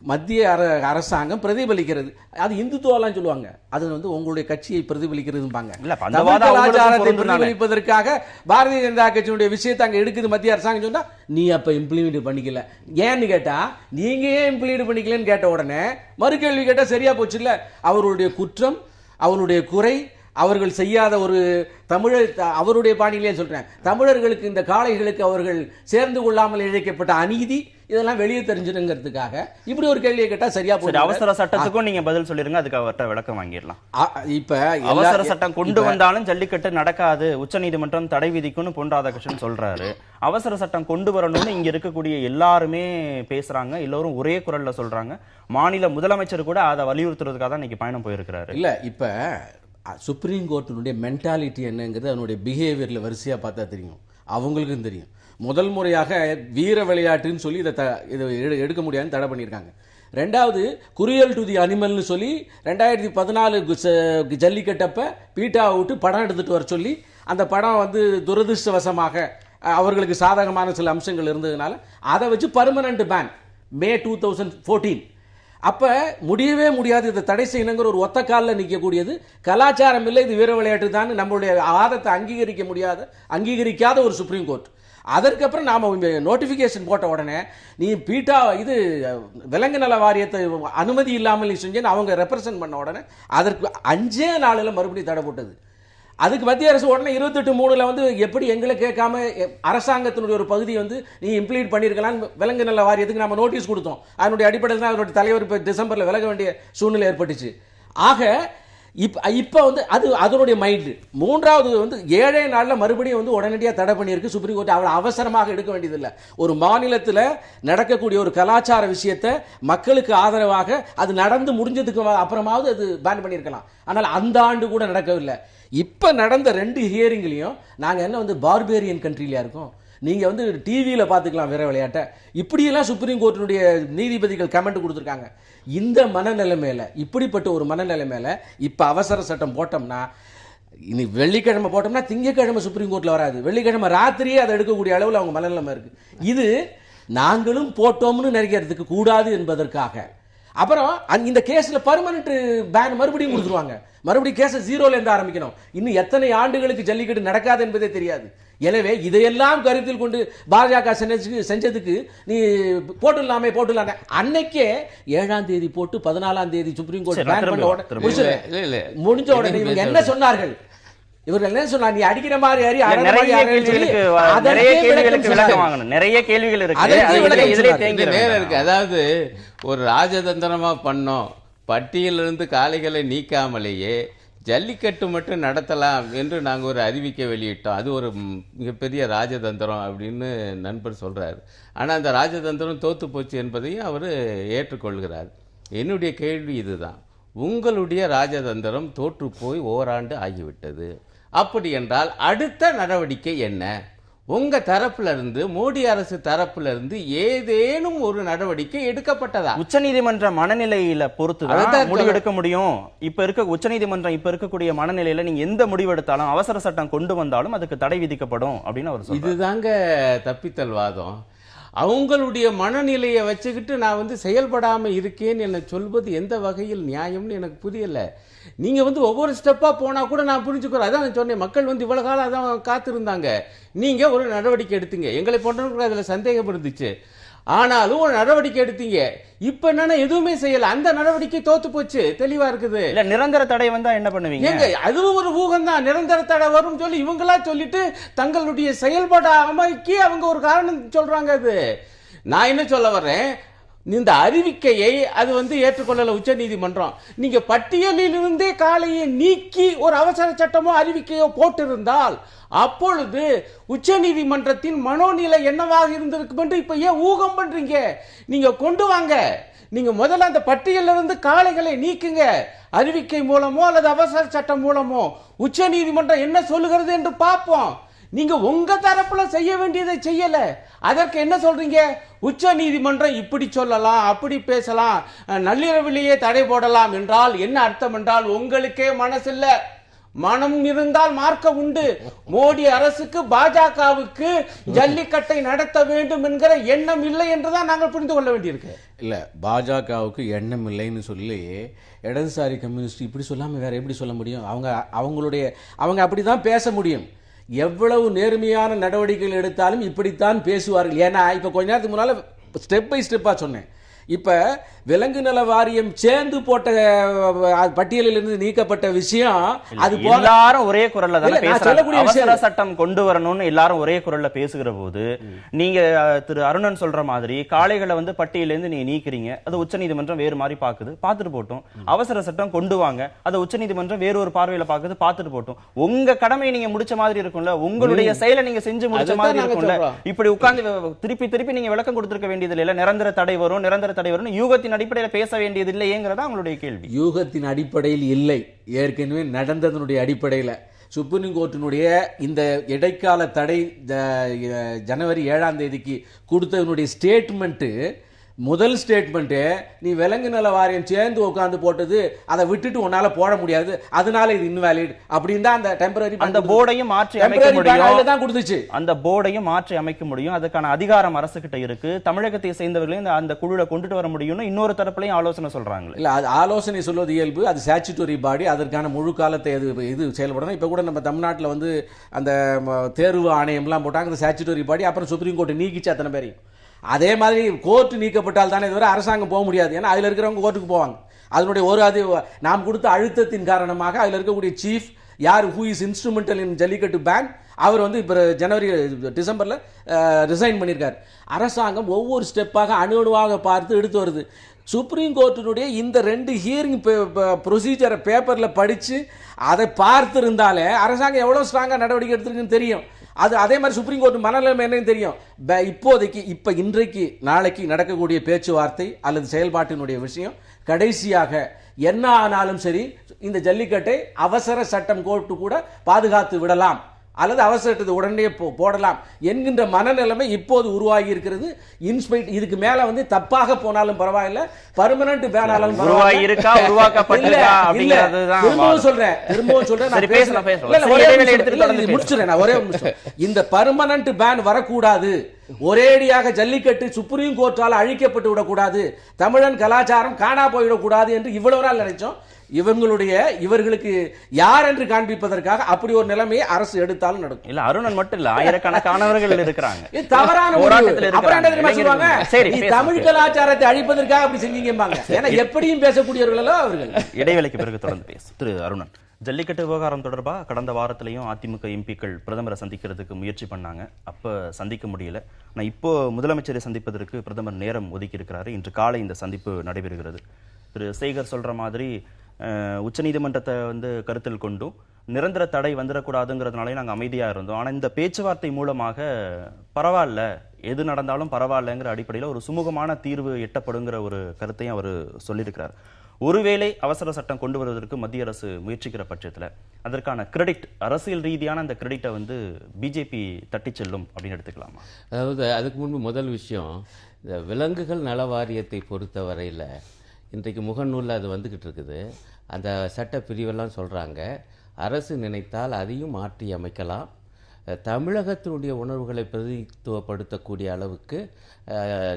மத்திய அரசாங்கம் பிரதிபலிக்கிறது. அது இந்துத்துவெல்லாம் சொல்லுவாங்க, அது வந்து உங்களுடைய கட்சியை பிரதிபலிக்கிறதுபாங்க. கலாச்சாரத்தை பிரதிபலிப்பதற்காக பாரதிய ஜனதா கட்சியினுடைய விஷயத்தை அங்க எடுக்குது மத்திய அரசாங்கம். சொன்னா நீ அப்ப இம்ப்ளிமெண்ட் பண்ணிக்கல, ஏன்னு கேட்டா நீங்க ஏன் இம்ப்ளிமெண்ட் பண்ணிக்கலன்னு கேட்ட உடனே மறுகேள்வி கேட்டா சரியா போச்சு இல்ல. அவருடைய குற்றம், அவருடைய குறை, அவர்கள் செய்யாத ஒரு அவருடைய பாணியிலே சொல்றேன், தமிழர்களுக்கு இந்த காளைகளுக்கு அவர்கள் சேர்ந்து கொள்ளாமல் இழைக்கப்பட்ட அநீதி, இதெல்லாம் வெளியே தெரிஞ்சிருங்கிறதுக்காக இப்படி ஒரு கேள்வியை கேட்டா சரியா போகுது. அவசர சட்டத்துக்கும் நீங்க பதில் சொல்லிருங்க, அதுக்கு அவர்கிட்ட விளக்கம் வாங்கிடலாம். இப்ப அவசர சட்டம் கொண்டு வந்தாலும் ஜல்லிக்கட்டு நடக்காது, உச்சநீதிமன்றம் தடை விதிக்கும்னு பொன் ராதாகிருஷ்ணன் சொல்றாரு. அவசர சட்டம் கொண்டு வரணும்னு இங்க இருக்கக்கூடிய எல்லாருமே பேசுறாங்க, எல்லோரும் ஒரே குரல்ல சொல்றாங்க. மாநில முதலமைச்சர் கூட அதை வலியுறுத்துறதுக்காக தான் இன்னைக்கு பயணம் போயிருக்கிறாரு. இல்ல, இப்ப சுப்ரீம் கோர்ட்டினுடைய மென்டாலிட்டி என்னங்கிறது அதனுடைய பிஹேவியர்ல வரிசையா பார்த்தா தெரியும், அவங்களுக்கும் தெரியும். முதல் முறையாக வீர விளையாட்டுன்னு சொல்லி இதை எடுக்க முடியாதுன்னு தடை பண்ணியிருக்காங்க. ரெண்டாவது, குரியல் டு தி அனிமல்னு சொல்லி 2014 ஜல்லிக்கட்டப்ப பீட்டாவை விட்டு படம் எடுத்துட்டு வர சொல்லி அந்த படம் வந்து துரதிருஷ்டவசமாக அவர்களுக்கு சாதகமான சில அம்சங்கள் இருந்ததுனால அதை வச்சு பர்மனன்ட் பேன் மே 2014. அப்ப முடியவே முடியாது, இதை தடை செய்யணுங்கிற ஒரு ஒத்த காலில் நிற்கக்கூடியது. கலாச்சாரம் இல்லை, இது வீர விளையாட்டு தான் நம்மளுடைய வாதத்தை அங்கீகரிக்காத ஒரு சுப்ரீம் கோர்ட். அதற்கப்புறம் நாம நோட்டிபிகேஷன் போட்ட உடனே நீ பீட்டா இது விலங்கு நல வாரியத்தை அனுமதி இல்லாமல் நீ செஞ்சேன்னு அவங்க ரெப்ரசன்ட் பண்ண உடனே அதற்கு 5 நாளில் மறுபடியும் தடை போட்டது. அதுக்கு மத்திய அரசு உடனே 28/3 வந்து எப்படி எங்களை கேட்காம அரசாங்கத்தினுடைய ஒரு பகுதி வந்து நீ இம்ப்ளீட் பண்ணிருக்கலாம் விலங்கு நல வாரியத்துக்கு நம்ம நோட்டீஸ் கொடுத்தோம். அதனுடைய அடிப்படையில் தான் அதனுடைய தலைவர் இப்ப டிசம்பர்ல விலக வேண்டிய சூழ்நிலை ஏற்பட்டுச்சு. ஆக இப்ப வந்து அதனுடைய மைண்ட். மூன்றாவது வந்து 7 நாள்ல மறுபடியும் வந்து உடனடியாக தடை பண்ணியிருக்கு சுப்ரீம் கோர்ட். அவளை அவசரமாக எடுக்க வேண்டியதில்லை. ஒரு மாநிலத்தில் நடக்கக்கூடிய ஒரு கலாச்சார விஷயத்தை மக்களுக்கு ஆதரவாக அது நடந்து முடிஞ்சதுக்கு அப்புறமாவது அது பேன் பண்ணியிருக்கலாம். ஆனால் அந்த ஆண்டு கூட நடக்கவில்லை. இப்ப நடந்த 2 ஹியரிங்லையும் நாங்க என்ன வந்து பார்பேரியன் கண்ட்ரிலயா இருக்கோம்? நீங்க வந்து டிவியில பாத்துக்கலாம் வீர விளையாட்டை. இப்படியெல்லாம் சுப்ரீம் கோர்ட்டினுடைய நீதிபதிகள் கமெண்ட் கொடுத்திருக்காங்க. இந்த மனநிலைமையில, இப்படிப்பட்ட ஒரு மனநிலைமையில இப்ப அவசர சட்டம் போட்டோம்னா, இனி வெள்ளிக்கிழமை போட்டோம்னா திங்கக்கிழமை சுப்ரீம் கோர்ட்ல வராது, வெள்ளிக்கிழமை ராத்திரியே அதை எடுக்கக்கூடிய அளவில் அவங்க மனநிலைமை இருக்கு. இது நாங்களும் போட்டோம்னு நினைக்கிறதுக்கு கூடாது என்பதற்காக. அப்புறம் இந்த கேஸ்ல பர்மனன்ட் பேன் மறுபடியும் கொடுத்துருவாங்க. மறுபடியும் கேஸ 0ல இருந்து ஆரம்பிக்கணும். இன்னும் எத்தனை ஆண்டுகளுக்கு ஜல்லிக்கட்டு நடக்காது என்பதே தெரியாது. எனவே இதையெல்லாம் கருத்தில் கொண்டு பாஜக செஞ்சதுக்கு நீ போட்டுடலாமே அன்னைக்கே 7ஆம் தேதி போட்டு 14ஆம் தேதி சுப்ரீம் கோர்ட் பேன் பண்ண உடனே முடிஞ்ச உடனே இவங்க என்ன சொன்னார்கள்? இவர்கள் என்ன சொன்னா, நீ அடிக்கிற மாதிரி நிறைய கேள்விகள் இருக்கு. அதாவது ஒரு ராஜதந்திரமா பண்ணோம், பட்டியலிருந்து காளைகளை நீக்காமலேயே ஜல்லிக்கட்டு மட்டும் நடத்தலாம் என்று நாங்கள் ஒரு அறிவிக்கை வெளியிட்டோம். அது ஒரு மிகப்பெரிய ராஜதந்திரம் அப்படின்னு நண்பர் சொல்றாரு. ஆனால் அந்த ராஜதந்திரம் தோத்து போச்சு என்பதையும் அவர் ஏற்றுக்கொள்கிறார். என்னுடைய கேள்வி இதுதான், உங்களுடைய ராஜதந்திரம் தோற்று போய் ஓராண்டு ஆகிவிட்டது. அப்படி என்றால் அடுத்த நடவடிக்கை என்ன? உங்க தரப்புல இருந்து, மோடி அரசு தரப்புல இருந்து ஏதேனும் ஒரு நடவடிக்கை எடுக்கப்பட்டதா? உச்சநீதிமன்ற மனநிலையில பொறுத்துதான் முடிவு எடுக்க முடியும். இப்ப இருக்க உச்சநீதிமன்றம் இப்ப இருக்கக்கூடிய மனநிலையில நீங்க எந்த முடிவு எடுத்தாலும், அவசர சட்டம் கொண்டு வந்தாலும் அதுக்கு தடை விதிக்கப்படும் அப்படின்னு அவர் சொல்றாரு. இதுதாங்க தப்பித்தல் வாதம். அவங்களுடைய மனநிலையை வச்சுக்கிட்டு நான் செயல்படாம இருக்கேன்னு என்ன சொல்வது எந்த வகையில் நியாயம்னு எனக்கு புரியல. நீங்க ஒவ்வொரு ஸ்டெப்பா போனா கூட நான் புரிஞ்சுக்கிறேன். அதான் நான் சொன்னேன், மக்கள் இவ்வளவு காலம் அதான் காத்திருந்தாங்க. நீங்க ஒரு நடவடிக்கை எடுத்தீங்க, எங்களை போன்றவங்களுக்கு அதுல சந்தேகம் இருந்துச்சு. ஆனாலும் ஒரு நடவடிக்கை எடுத்தீங்க. இப்ப என்னன்னா எதுவுமே செய்யல. அந்த நடவடிக்கை தோத்து போச்சு, தெளிவா இருக்குது. இல்ல நிரந்தர தடை வந்தா என்ன பண்ணுவீங்க? அதுவும் ஒரு ஊகம் தான். நிரந்தர தடை வரும் சொல்லி இவங்களா சொல்லிட்டு தங்களுடைய செயல்பாடு அமைக்கி அவங்க ஒரு காரணம் சொல்றாங்க. அது நான் என்ன சொல்ல வர்றேன், இந்த அறிவிக்கையை அது ஏற்றுக்கொள்ளல உச்ச நீதிமன்றம். நீங்க பட்டியலில் இருந்தே காளையை நீக்கி ஒரு அவசர சட்டமோ அறிவிக்கையோ போட்டிருந்தால் அப்பொழுது உச்ச நீதிமன்றத்தின் மனோநிலை என்னவாக இருந்திருக்கும் என்று இப்ப ஏன் ஊகம் பண்றீங்க? நீங்க கொண்டு வாங்க. நீங்க முதல்ல அந்த பட்டியலில் இருந்து காளைகளை நீக்குங்க. அறிவிக்கை மூலமோ அல்லது அவசர சட்டம் மூலமோ உச்ச நீதிமன்றம் என்ன சொல்லுகிறது என்று பார்ப்போம். நீங்க உங்க தரப்புல செய்ய வேண்டியதை செய்யல. அதற்கு என்ன சொல்றீங்க? உச்ச நீதிமன்றம் இப்படி சொல்லலாம், அப்படி பேசலாம், நள்ளிரவிலேயே தடை போடலாம் என்றால் என்ன அர்த்தம் என்றால் உங்களுக்கே மனசில்ல. மனம் இருந்தால் மார்க்க உண்டு. மோடி அரசுக்கு, பாஜகவுக்கு ஜல்லிக்கட்டை நடத்த வேண்டும் என்கிற எண்ணம் இல்லை என்றுதான் நாங்கள் புரிந்து கொள்ள வேண்டியிருக்கு. இல்ல, பாஜகவுக்கு எண்ணம் இல்லைன்னு சொல்லி இடதுசாரி கம்யூனிஸ்ட் இப்படி சொல்லாம வேற எப்படி சொல்ல முடியும்? அவங்க அப்படிதான் பேச முடியும். எவ்வளவு நேர்மையான நடவடிக்கைகள் எடுத்தாலும் இப்படித்தான் பேசுவார்கள். ஏன்னா இப்ப கொஞ்ச நேரத்துக்கு முன்னால ஸ்டெப் பை ஸ்டெப்பா சொன்னேன். இப்ப விலங்கு நல வாரியம் சேர்ந்து போட்ட பட்டியலில் இருந்து நீக்கப்பட்ட விஷயம், அது எல்லாரும் ஒரே குரல்ல தான பேசுறாங்க. அவசர சட்டம் கொண்டு வரணும்னு எல்லாரும் ஒரே குரல்ல பேசுகிற போது நீங்க திரு அருணன் சொல்ற மாதிரி காளைகளை பட்டியல இருந்து நீங்க நீக்கிறீங்க. அது உச்சநீதிமன்றம் வேறு மாதிரி பாக்குது, பாத்துட்டு போட்டோம். அவசர சட்டம் கொண்டு வாங்க, அது உச்சநீதிமன்றம் வேறு ஒரு பார்வையில பாக்குது, பாத்துட்டு போட்டோம். உங்க கடமையை நீங்க முடிச்ச மாதிரி இருக்கும்ல, உங்களுடைய செயலை நீங்க செஞ்சு முடிச்ச மாதிரி இருக்கும்ல. இப்படி உட்கார்ந்து திருப்பி திருப்பி நீங்க விளக்கம் கொடுத்திருக்க வேண்டியது இல்ல. நிரந்தர தடை வரும், நிரந்தர தடை வரும், யூகத்தின் அடிப்படையில் பேச வேண்டியது இல்லையேங்கிறதா உங்களுடைய கேள்வி. யூகத்தின் அடிப்படையில் இல்லை, ஏற்கனவே நடந்ததனுடைய அடிப்படையில். சுப்ரீம் கோர்ட்டினுடைய இந்த இடைக்கால தடை ஜனவரி 7ஆம் தேதிக்கு கொடுத்ததனுடைய ஸ்டேட்மெண்ட், முதல் ஸ்டேட்மெண்ட், நீ விலங்கு நல வாரியம் சேர்ந்து உட்கார்ந்து போட்டது, அதை விட்டுட்டு உன்னால போட முடியாது, அதனால இது இன்வாலிட் அப்படின்னு தான் அந்த டெம்பரரி அந்த போர்டையும் மாற்றி அமைக்க முடியும் தான் கொடுத்துச்சு. அந்த போர்டையும் மாற்றி அமைக்க முடியும். அதுக்கான அதிகாரம் அரசு கிட்ட இருக்கு. தமிழகத்தை சேர்ந்தவர்களையும் அந்த குழுல கொண்டுட்டு வர முடியும்னு இன்னொரு தரப்புலையும் ஆலோசனை சொல்றாங்க. இல்ல, அது ஆலோசனை சொல்வது இயல்பு. அது ஸ்டாச்சுட்டரி பாடி, அதற்கான முழு காலத்தை இது செயல்படணும். இப்ப கூட நம்ம தமிழ்நாட்டில் அந்த தேர்வு ஆணையம்லாம் போட்டாங்க, அந்த ஸ்டாச்சுட்டரி பாடி. அப்புறம் சுப்ரீம் கோர்ட் நீக்கிச்சு அத்தனை பேரையும். அதே மாதிரி கோர்ட் நீக்கப்பட்டால் தானே இதுவரை அரசாங்கம் போக முடியாது. ஏன்னா அதில் இருக்கிறவங்க கோர்ட்டுக்கு போவாங்க. அதனுடைய நாம் கொடுத்த அழுத்தத்தின் காரணமாக அதில் இருக்கக்கூடிய சீஃப் யார், who is instrumental in jallikattu ban, அவர் இப்போ டிசம்பர்ல ரிசைன் பண்ணியிருக்கார். அரசாங்கம் ஒவ்வொரு ஸ்டெப்பாக அணுவாக பார்த்து எடுத்து வருது. சுப்ரீம் கோர்ட்டினுடைய இந்த 2 ஹியரிங் ப்ரொசீஜரை பேப்பர்ல படிச்சு அதை பார்த்திருந்தாலே அரசாங்கம் எவ்வளவு ஸ்ட்ராங்கா நடவடிக்கை எடுத்திருக்குன்னு தெரியும். அதே மாதிரி சுப்ரீம் கோர்ட் மனநிலைமை என்னன்னு தெரியும். இப்போதைக்கு இன்றைக்கு நாளைக்கு நடக்கக்கூடிய பேச்சுவார்த்தை அல்லது செயல்பாட்டினுடைய விஷயம் கடைசியாக என்ன ஆனாலும் சரி, இந்த ஜல்லிக்கட்டை அவசர சட்டம் கோர்ட்டு கூட பாதுகாத்து விடலாம் அல்லது அவசரத்தை உடனே போடலாம் என்கின்ற மனநிலைமை இப்போது உருவாகி இருக்கிறது. இன்ஸ்பைட் இதுக்கு மேல தப்பாக போனாலும் பரவாயில்ல, பெர்மனன்ட் பேன் ஆனாலும் உருவாகி இருக்கா, உருவாக்கப்பட்டிருக்கா அப்படிங்கிறதுதான். திரும்பவும் சொல்றேன் முடிச்சுறேன். ஒரே இந்த பெர்மனன்ட் பேன் வரக்கூடாது. ஒரேடியாக ஜல்லிக்கட்டு சுப்ரீம் கோர்ட்டால் அழிக்கப்பட்டு விடக்கூடாது, தமிழன் கலாச்சாரம் காணா போயிடக்கூடாது என்று இவ்வளவு நாள் நினைச்சோம். இவர்களுக்கு யார் என்று காண்பிப்பதற்காக அப்படி ஒரு நிலைமையை அரசு எடுத்தாலும் நடக்கும். இல்ல, அருணன் மட்டும் இல்ல, ஆயிரக்கணக்கானவர்கள் இருக்கிறாங்க. தவறான தமிழ் கலாச்சாரத்தை அழிப்பதற்காக அப்படி செஞ்சீங்க. ஏன்னா எப்படியும் பேசக்கூடியவர்களோ அவர்கள். இடைவேளைக்கு பிறகு தொடர்ந்து பேசும் திரு அருணன். ஜல்லிக்கட்டு விவகாரம் தொடர்பா கடந்த வாரத்திலையும் அதிமுக எம்பிக்கள் பிரதமரை சந்திக்கிறதுக்கு முயற்சி பண்ணாங்க. அப்ப சந்திக்க முடியல. ஆனா இப்போ முதலமைச்சரை சந்திப்பதற்கு பிரதமர் நேரம் ஒதுக்கி இருக்கிறாரு. இன்று காலை இந்த சந்திப்பு நடைபெறுகிறது. திரு சேகர் சொல்ற மாதிரி உச்சநீதிமன்றத்தை கருத்தில் கொண்டும் நிரந்தர தடை வந்துடக்கூடாதுங்கிறதுனாலே நாங்கள் அமைதியாக இருந்தோம். ஆனால் இந்த பேச்சுவார்த்தை மூலமாக பரவாயில்ல, எது நடந்தாலும் பரவாயில்லங்கிற அடிப்படையில் ஒரு சுமூகமான தீர்வு எட்டப்படுங்கிற ஒரு கருத்தையும் அவர் சொல்லியிருக்கிறார். ஒருவேளை அவசர சட்டம் கொண்டு வருவதற்கு மத்திய அரசு முயற்சிக்கிற பட்சத்தில் அதற்கான கிரெடிட், அரசியல் ரீதியான அந்த கிரெடிட்டை வந்து பிஜேபி தட்டி செல்லும் அப்படின்னு எடுத்துக்கலாமா? அதாவது அதுக்கு முன்பு முதல் விஷயம், இந்த விலங்குகள் நல வாரியத்தை பொறுத்த வரையில் இன்றைக்கு முகநூலில் அது வந்துக்கிட்டு இருக்குது. அந்த சட்ட பிரிவெல்லாம் சொல்கிறாங்க, அரசு நினைத்தால் அதையும் மாற்றி அமைக்கலாம், தமிழகத்தினுடைய உணர்வுகளை பிரதித்துவப்படுத்தக்கூடிய அளவுக்கு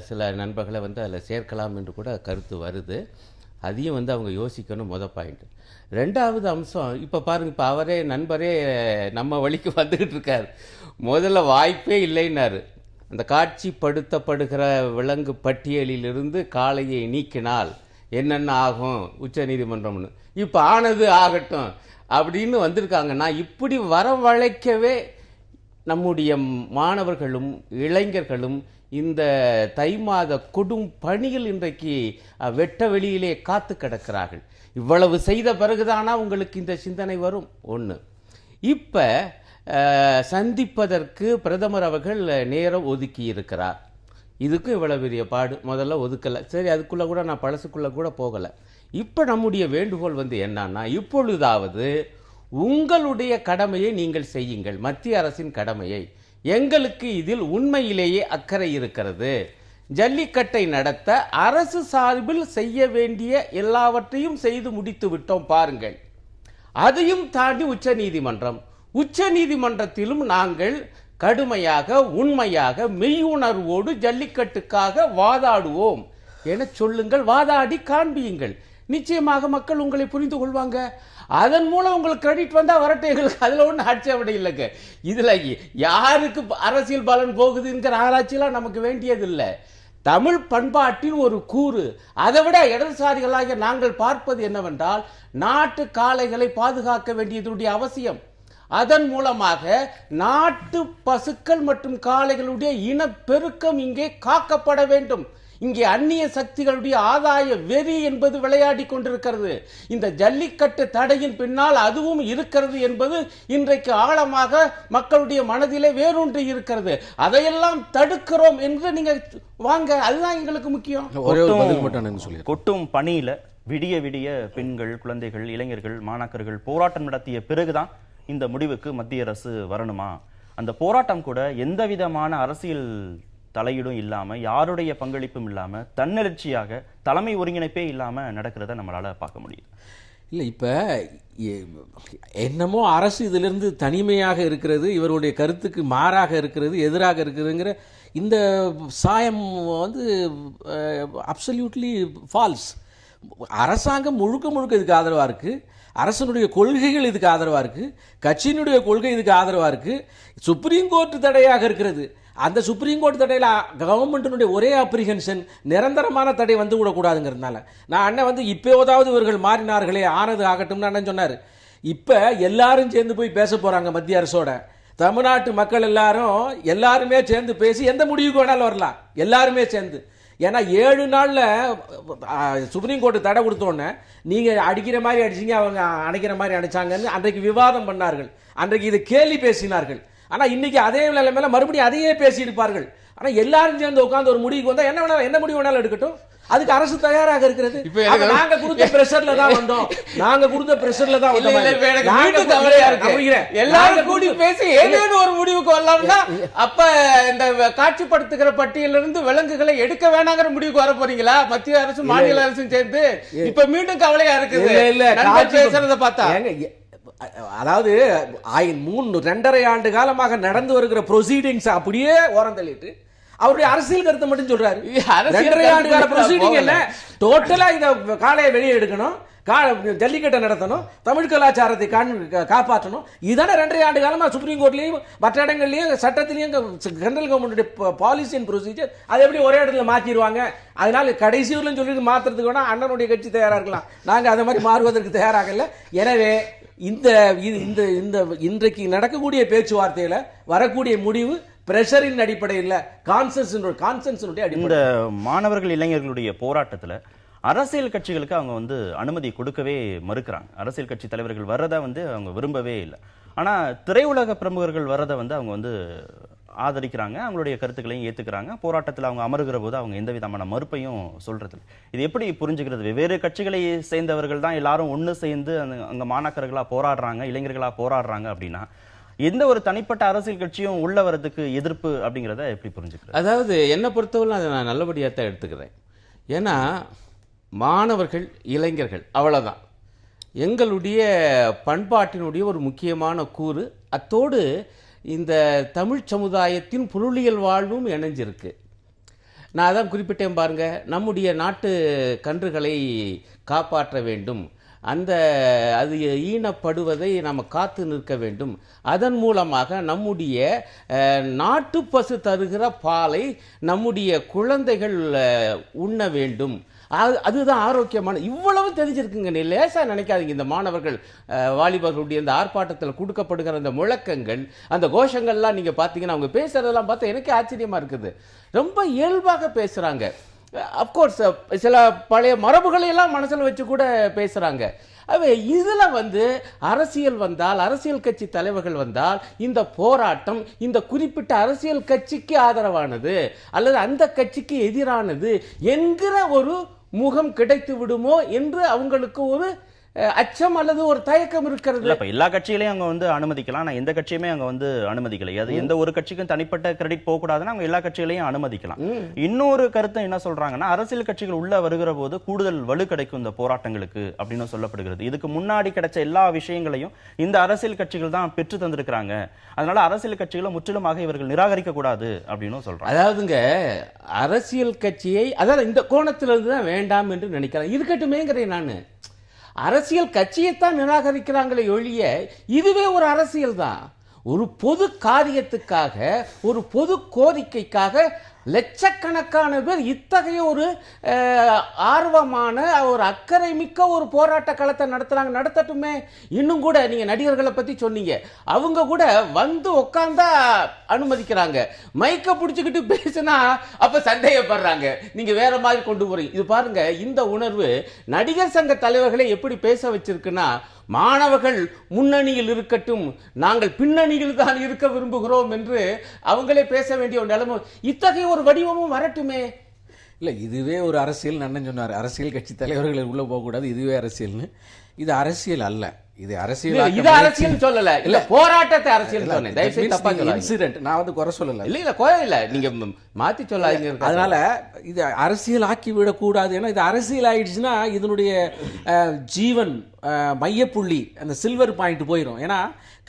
சில நண்பர்களை வந்து அதில் சேர்க்கலாம் என்று கூட கருத்து வருது. அதையும் வந்து அவங்க யோசிக்கணும். பாயிண்ட். ரெண்டாவது அம்சம், இப்போ பாருங்க, இப்போ அவரே நண்பரே நம்ம வழிக்கு வந்துக்கிட்டு இருக்காரு. முதல்ல வாய்ப்பே இல்லைன்னாரு. அந்த காட்சிப்படுத்தப்படுகிற விலங்கு பட்டியலிலிருந்து காளையை நீக்கினால் என்னென்ன ஆகும் உச்ச நீதிமன்றம்னு, இப்போ ஆனது ஆகட்டும் அப்படின்னு வந்திருக்காங்க. நான் இப்படி வரவழைக்கவே நம்முடைய மாணவர்களும் இளைஞர்களும் இந்த தை மாத கொடும் பணியில் இன்றைக்கு வெட்ட வெளியிலே காத்து கிடக்கிறார்கள். இவ்வளவு செய்த பிறகுதானா உங்களுக்கு இந்த சிந்தனை வரும்? ஒன்று. இப்போ சந்திப்பதற்கு பிரதமர் அவர்கள் நேரம் ஒதுக்கி இருக்கிறார். இதுக்கும் இவ்வளவு பெரிய பாடு. முதல்ல ஒதுக்கலை, சரி, அதுக்குள்ளே கூட நான் பழசுக்குள்ளே கூட போகலை. இப்போ நம்முடைய வேண்டுகோள் வந்து என்னன்னா, இப்பொழுதாவது உங்களுடைய கடமையை நீங்கள் செய்யுங்கள், மத்திய அரசின் கடமையை. எங்களுக்கு இதில் உண்மையிலேயே அக்கறை இருக்கிறது. ஜல்லிக்கட்டை நடத்த அரசு சார்பில் செய்ய வேண்டிய எல்லாவற்றையும் செய்து முடித்து விட்டோம் பாருங்கள். அதையும் தாண்டி உச்ச நீதிமன்றத்திலும் நாங்கள் கடுமையாக, உண்மையாக, மெய்யுணர்வோடு ஜல்லிக்கட்டுக்காக வாதாடுவோம் என சொல்லுங்கள், வாதாடி காண்பியுங்கள். நிச்சயமாக மக்கள் உங்களை புரிந்து கொள்வாங்க. அதன் மூலம் உங்களுக்கு கிரெடிட் வந்தா வரட்டும், எங்களுக்கு அதுல ஒன்றும் ஆட்சேபனை இல்லைங்க. இதுல யாருக்கு அரசியல் பலன் போகுதுங்கிற ஆராய்ச்சியெல்லாம் நமக்கு வேண்டியதில்லை. தமிழ் பண்பாட்டின் ஒரு கூறு. அதை விட இடதுசாரிகளாக நாங்கள் பார்ப்பது என்னவென்றால், நாட்டு காளைகளை பாதுகாக்க வேண்டியதுடைய அவசியம். அதன் மூலமாக நாட்டு பசுக்கள் மற்றும் காளைகளுடைய இனப்பெருக்கம் இங்கே காக்கப்பட வேண்டும். இங்கே அந்நிய சக்திகளுடைய ஆதாய வெறி என்பது விளையாடி கொண்டிருக்கிறது. இந்த ஜல்லிக்கட்டு தடையின் பின்னால் அதுவும் இருக்கிறது என்பது இன்றைக்கு ஆழமாக மக்களுடைய மனதிலே வேரூன்றி இருக்கிறது. அதையெல்லாம் தடுக்கிறோம் என்று நீங்க வாங்க, அதுதான் எங்களுக்கு முக்கியம். கொட்டும் பணியில விடிய விடிய பெண்கள், குழந்தைகள், இளைஞர்கள், மாணாக்கர்கள் போராட்டம் நடத்திய பிறகுதான் இந்த முடிவுக்கு மத்திய அரசு வரணுமா? அந்த போராட்டம் கூட எந்த விதமான அரசியல் தலையீடும் இல்லாம, யாருடைய பங்களிப்பும் இல்லாம, தன்னெழுச்சியாக, தலைமை ஒருங்கிணைப்பே இல்லாம நடக்கிறத நம்மளால பார்க்க முடியும். இல்லை, இப்போ என்னமோ அரசு இதிலிருந்து தனிமையாக இருக்கிறது, இவருடைய கருத்துக்கு மாறாக இருக்கிறது, எதிராக இருக்குதுங்கிற இந்த சாயம் வந்து அப்சல்யூட்லி ஃபால்ஸ். அரசாங்கம் முழுக்க முழுக்க இதுக்கு ஆதரவாக இருக்குது. அரசனுடைய கொள்கைகள் இதுக்கு ஆதரவாக இருக்குது. கட்சியினுடைய கொள்கை இதுக்கு ஆதரவாக இருக்குது. சுப்ரீம் கோர்ட் தடையாக இருக்கிறது. அந்த சுப்ரீம் கோர்ட் தடையில் கவர்மெண்ட்டினுடைய ஒரே அப்ரிஹென்ஷன் நிரந்தரமான தடை வந்து விடக்கூடாதுங்கிறதுனால நான் அண்ணன் வந்து இப்போதாவது இவர்கள் மாறினார்களே, ஆனது ஆகட்டும்னு அண்ணன் சொன்னார். இப்போ எல்லாரும் சேர்ந்து போய் பேச போகிறாங்க மத்திய அரசோட. தமிழ்நாட்டு மக்கள் எல்லாருமே சேர்ந்து பேசி எந்த முடிவுக்கு வேணாலும் வரலாம், எல்லாருமே சேர்ந்து. ஏன்னா 7 நாளில் சுப்ரீம் கோர்ட்டு தடை கொடுத்தோன்னே நீங்கள் அடிக்கிற மாதிரி அடிச்சிங்க, அவங்க அணைக்கிற மாதிரி அணைச்சாங்கன்னு அன்றைக்கு விவாதம் பண்ணார்கள், அன்றைக்கு இதை கேள்வி பேசினார்கள். ஆனால் இன்னைக்கு அதே நிலைமையில மறுபடியும் அதையே பேசியிருப்பார்கள். ஆனால் எல்லாரும் சேர்ந்து உட்கார்ந்து ஒரு முடிவுக்கு வந்தால் என்ன முடிவு வேணாலும் எடுக்கட்டும், அதுக்கு அரசு தயாராக இருக்கிறது. நாங்க கொடுத்த பிரஷர்ல தான் வந்தோம், எல்லாரும் கூடி பேசி ஏதேனும் ஒரு முடிவுக்கு வரலாம்னா, அப்ப இந்த காட்சிப்படுத்துகிற பட்டியலிருந்து விலங்குகளை எடுக்க வேணாங்கிற முடிவுக்கு வர போறீங்களா? மத்திய அரசும் மாநில அரசும் சேர்ந்து இப்ப மீண்டும் கவலையா இருக்குது பேசுறத பார்த்தா. அதாவது 2.5 ஆண்டு காலமாக நடந்து வருகிற ப்ரொசீடிங்ஸ் அப்படியே ஓரம் தள்ளிட்டு அவருடைய அரசியல் கருத்தை மட்டும் சொல்றாரு. 2.5 ஆண்டு கால ப்ரொசீடிங் என்ன? டோட்டலா இந்த காளையை வெளியே எடுக்கணும், ஜல்லிக்கட்டை நடத்தணும், தமிழ் கலாச்சாரத்தை காப்பாற்றணும். இதுதானே 2.5 ஆண்டு காலமா சுப்ரீம் கோர்ட்லயும் மற்ற இடங்கள்லயும் சட்டத்திலையும் central government policy and procedure. அது எப்படி ஒரே இடத்துல மாற்றிடுவாங்க? அதனால கடைசி ஊர்ல சொல்லி மாத்துறதுக்கு வேணா அண்ணனுடைய கட்சி தயாரா இருக்கலாம், நாங்க அதை மாதிரி மாறுவதற்கு தயாராக இல்லை. எனவே இன்றைக்கு நடக்கக்கூடிய பேச்சுவார்த்தையில வரக்கூடிய முடிவு பிரஷரின் அடிப்படையில் கான்சென்ஸினுடைய அடிப்படையில். இந்த மாணவர்கள் இளைஞர்களுடைய போராட்டத்தில் அரசியல் கட்சிகளுக்கு அவங்க வந்து அனுமதி கொடுக்கவே மறுக்கிறாங்க. அரசியல் கட்சி தலைவர்கள் வர்றதை வந்து அவங்க விரும்பவே இல்லை. ஆனால் திரையுலக பிரமுகர்கள் வர்றதை வந்து அவங்க வந்து ஆதரிக்கிறாங்க, அவங்களுடைய கருத்துக்களையும் ஏத்துக்கிறாங்க. போராட்டத்தில் அவங்க அமருகிற போது அவங்க எந்த விதமான மறுப்பையும் சொல்றது இல்ல. இது எப்படி புரிஞ்சுக்கிறது? வெவ்வேறு கட்சிகளை சேர்ந்தவர்கள் தான் எல்லாரும் ஒண்ணு சேர்ந்து அங்க மாணாக்கர்களா போராடுறாங்க, இளைஞர்களா போராடுறாங்க அப்படின்னா எந்த ஒரு தனிப்பட்ட அரசியல் கட்சியும் உள்ள வரதுக்கு எதிர்ப்பு அப்படிங்கிறத எப்படி புரிஞ்சுக்கிறது? அதாவது என்னை பொறுத்தவரை அதை நான் நல்லபடியாக தான் எடுத்துக்கிறேன். ஏன்னா மாணவர்கள், இளைஞர்கள் அவ்வளவுதான் எங்களுடைய பண்பாட்டினுடைய ஒரு முக்கியமான கூறு. அத்தோடு இந்த தமிழ் சமுதாயத்தின் பொருளியல் வாழ்வும் இணைஞ்சிருக்கு. நான் அதான் குறிப்பிட்டேன் பாருங்க, நம்முடைய நாட்டு கன்றுகளை காப்பாற்ற வேண்டும், அது ஈனப்படுவதை நாம் காத்து நிற்க வேண்டும், அதன் மூலமாக நம்முடைய நாட்டு பசு தருகிற பாலை நம்முடைய குழந்தைகள் உண்ண வேண்டும், அதுதான் ஆரோக்கியமான. இவ்வளவு தெரிஞ்சிருக்குங்க. நீ லேசா நினைக்காதீங்க. இந்த மாணவர்கள் வாலிபர்களுடைய இந்த ஆர்ப்பாட்டத்தில் கொடுக்கப்படுகிற அந்த முழக்கங்கள், அந்த கோஷங்கள்லாம் நீங்க பாத்தீங்கன்னா அவங்க பேசுறதெல்லாம் பார்த்தா எனக்கே ஆச்சரியமா இருக்குது. ரொம்ப இயல்பாக பேசுறாங்க. அப்கோர்ஸ் சில பழைய மரபுகளை எல்லாம் மனசுல வச்சு கூட பேசுறாங்க. இதுல அரசியல் வந்தால், அரசியல் கட்சி தலைவர்கள் வந்தால், இந்த போராட்டம் இந்த குறிப்பிட்ட அரசியல் கட்சிக்கு ஆதரவானது அல்லது அந்த கட்சிக்கு எதிரானது என்கிற ஒரு முகம் கிடைத்து விடுமோ என்று அவங்களுக்கு ஒரு அச்சம் அல்லது ஒரு தயக்கம் இருக்கிறது. இல்ல, இப்ப எல்லா கட்சிகளையும் அவங்க அனுமதிக்கலாம். நான் எந்த கட்சியுமே அவங்க அனுமதிக்கல. அது எந்த ஒரு கட்சிக்கும் தனிப்பட்ட கிரெடிட் போக கூடாதுன்னா அவங்க எல்லா கட்சிகளையும் அனுமதிக்கலாம். இன்னொரு கருத்தை என்ன சொல்றாங்கன்னா, அரசியல் கட்சிகள் உள்ள வருகிற போது கூடுதல் வலு கிடைக்கும் இந்த போராட்டங்களுக்கு அப்படின்னு சொல்லப்படுகிறது. இதுக்கு முன்னாடி கிடைச்ச எல்லா விஷயங்களையும் இந்த அரசியல் கட்சிகள் தான் பெற்று தந்திருக்கிறாங்க. அதனால அரசியல் கட்சிகளை முற்றிலுமாக இவர்கள் நிராகரிக்க கூடாது அப்படின்னு சொல்றாங்க. அதாவதுங்க, அரசியல் கட்சியை அதாவது இந்த கோணத்திலிருந்து தான் வேண்டாம் என்று நினைக்கிறேன். இருக்கட்டுமேங்கிறேன் நான். அரசியல் கட்சியைத்தான் நிராகரிக்கிறாங்களே ஒழிய இதுவே ஒரு அரசியல் தான். ஒரு பொது காரியத்துக்காக, ஒரு பொது கோரிக்கைக்காக லட்சக்கணக்கான பேர் இத்தகைய ஒரு ஆர்வமான ஒரு அக்கறை மிக்க ஒரு போராட்ட களத்தை நடத்துறாங்க. நடத்தட்டுமே. இன்னும் கூட நீங்க நடிகர்களை பத்தி சொன்னீங்க, அவங்க கூட உட்கார்ந்தா அனுமதிக்கிறாங்க. மைக்க பிடிச்சுக்கிட்டு பேசினா அப்ப சந்தேகப்படுறாங்க, நீங்க வேற மாதிரி கொண்டு போறீங்க. இது பாருங்க, இந்த உணர்வு நடிகர் சங்க தலைவர்களை எப்படி பேச வச்சிருக்குன்னா, மாணவர்கள் முன்னணியில் இருக்கட்டும், நாங்கள் பின்னணியில் தான் இருக்க விரும்புகிறோம் என்று அவங்களே பேச வேண்டிய ஒரு நிலைமை. இத்தகைய ஒரு வடிவமும் வரட்டுமே. இல்ல, இதுவே ஒரு அரசியல். அண்ணன் சொன்னார், அரசியல் கட்சி தலைவர்கள் உள்ள போக கூடாது, இதுவே அரசியல்னு. இது அரசியல் அல்ல. இது அரசியல். இது அரசியல் சொல்லல. இல்ல, போராட்டத்தை அரசியல் சொன்னேன். தயவு செய்து தப்பா சொல்லாதீங்க. இன்சிடென்ட் நான் குறை சொல்லல. இல்ல கோயில நீங்க மாத்தி சொல்லாதீங்க. அதனால இது அரசியல் ஆக்கி விடக்கூடாது. ஏன்னா இது அரசியல் ஆயிடுச்சுன்னா இதனுடைய ஜீவன் மையப்புள்ளி அந்த சில்வர் பாயிண்ட் போயிடும். ஏன்னா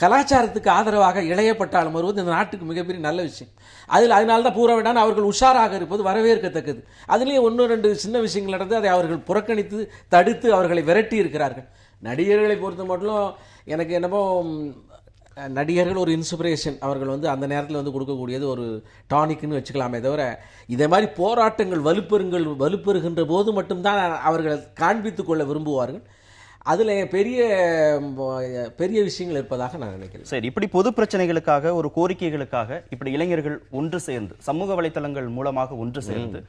கலாச்சாரத்துக்கு ஆதரவாக இளையப்பட்டாலும் வருவது இந்த நாட்டுக்கு மிகப்பெரிய நல்ல விஷயம். அதனால தான் பூரா வேண்டாம் அவர்கள் உஷாராக இருப்பது வரவேற்கத்தக்கது. அதுலேயே 1-2 சின்ன விஷயங்கள் நடந்து அதை அவர்கள் புறக்கணித்து தடுத்து அவர்களை விரட்டி இருக்கிறார்கள். நடிகர்களை பொறுத்த மட்டும் எனக்கு என்னமோ நடிகர்கள் ஒரு இன்ஸ்பிரேஷன். அவர்கள் அந்த நேரத்தில் கொடுக்கக்கூடியது ஒரு டானிக்னு வச்சுக்கலாமே தவிர, இதே மாதிரி போராட்டங்கள் வலுப்பெறுகின்ற போது மட்டும்தான் அவர்கள் காண்பித்துக் கொள்ள விரும்புவார்கள். அதுல பெரிய பெரிய விஷயங்கள் இருப்பதாக நான் நினைக்கிறேன். சரி, இப்படி பொது பிரச்சனைகளுக்காக, ஒரு கோரிக்கைகளுக்காக இப்படி இளைஞர்கள் ஒன்று சேர்ந்து சமூக வலைத்தளங்கள் மூலமாக ஒன்று சேர்ந்து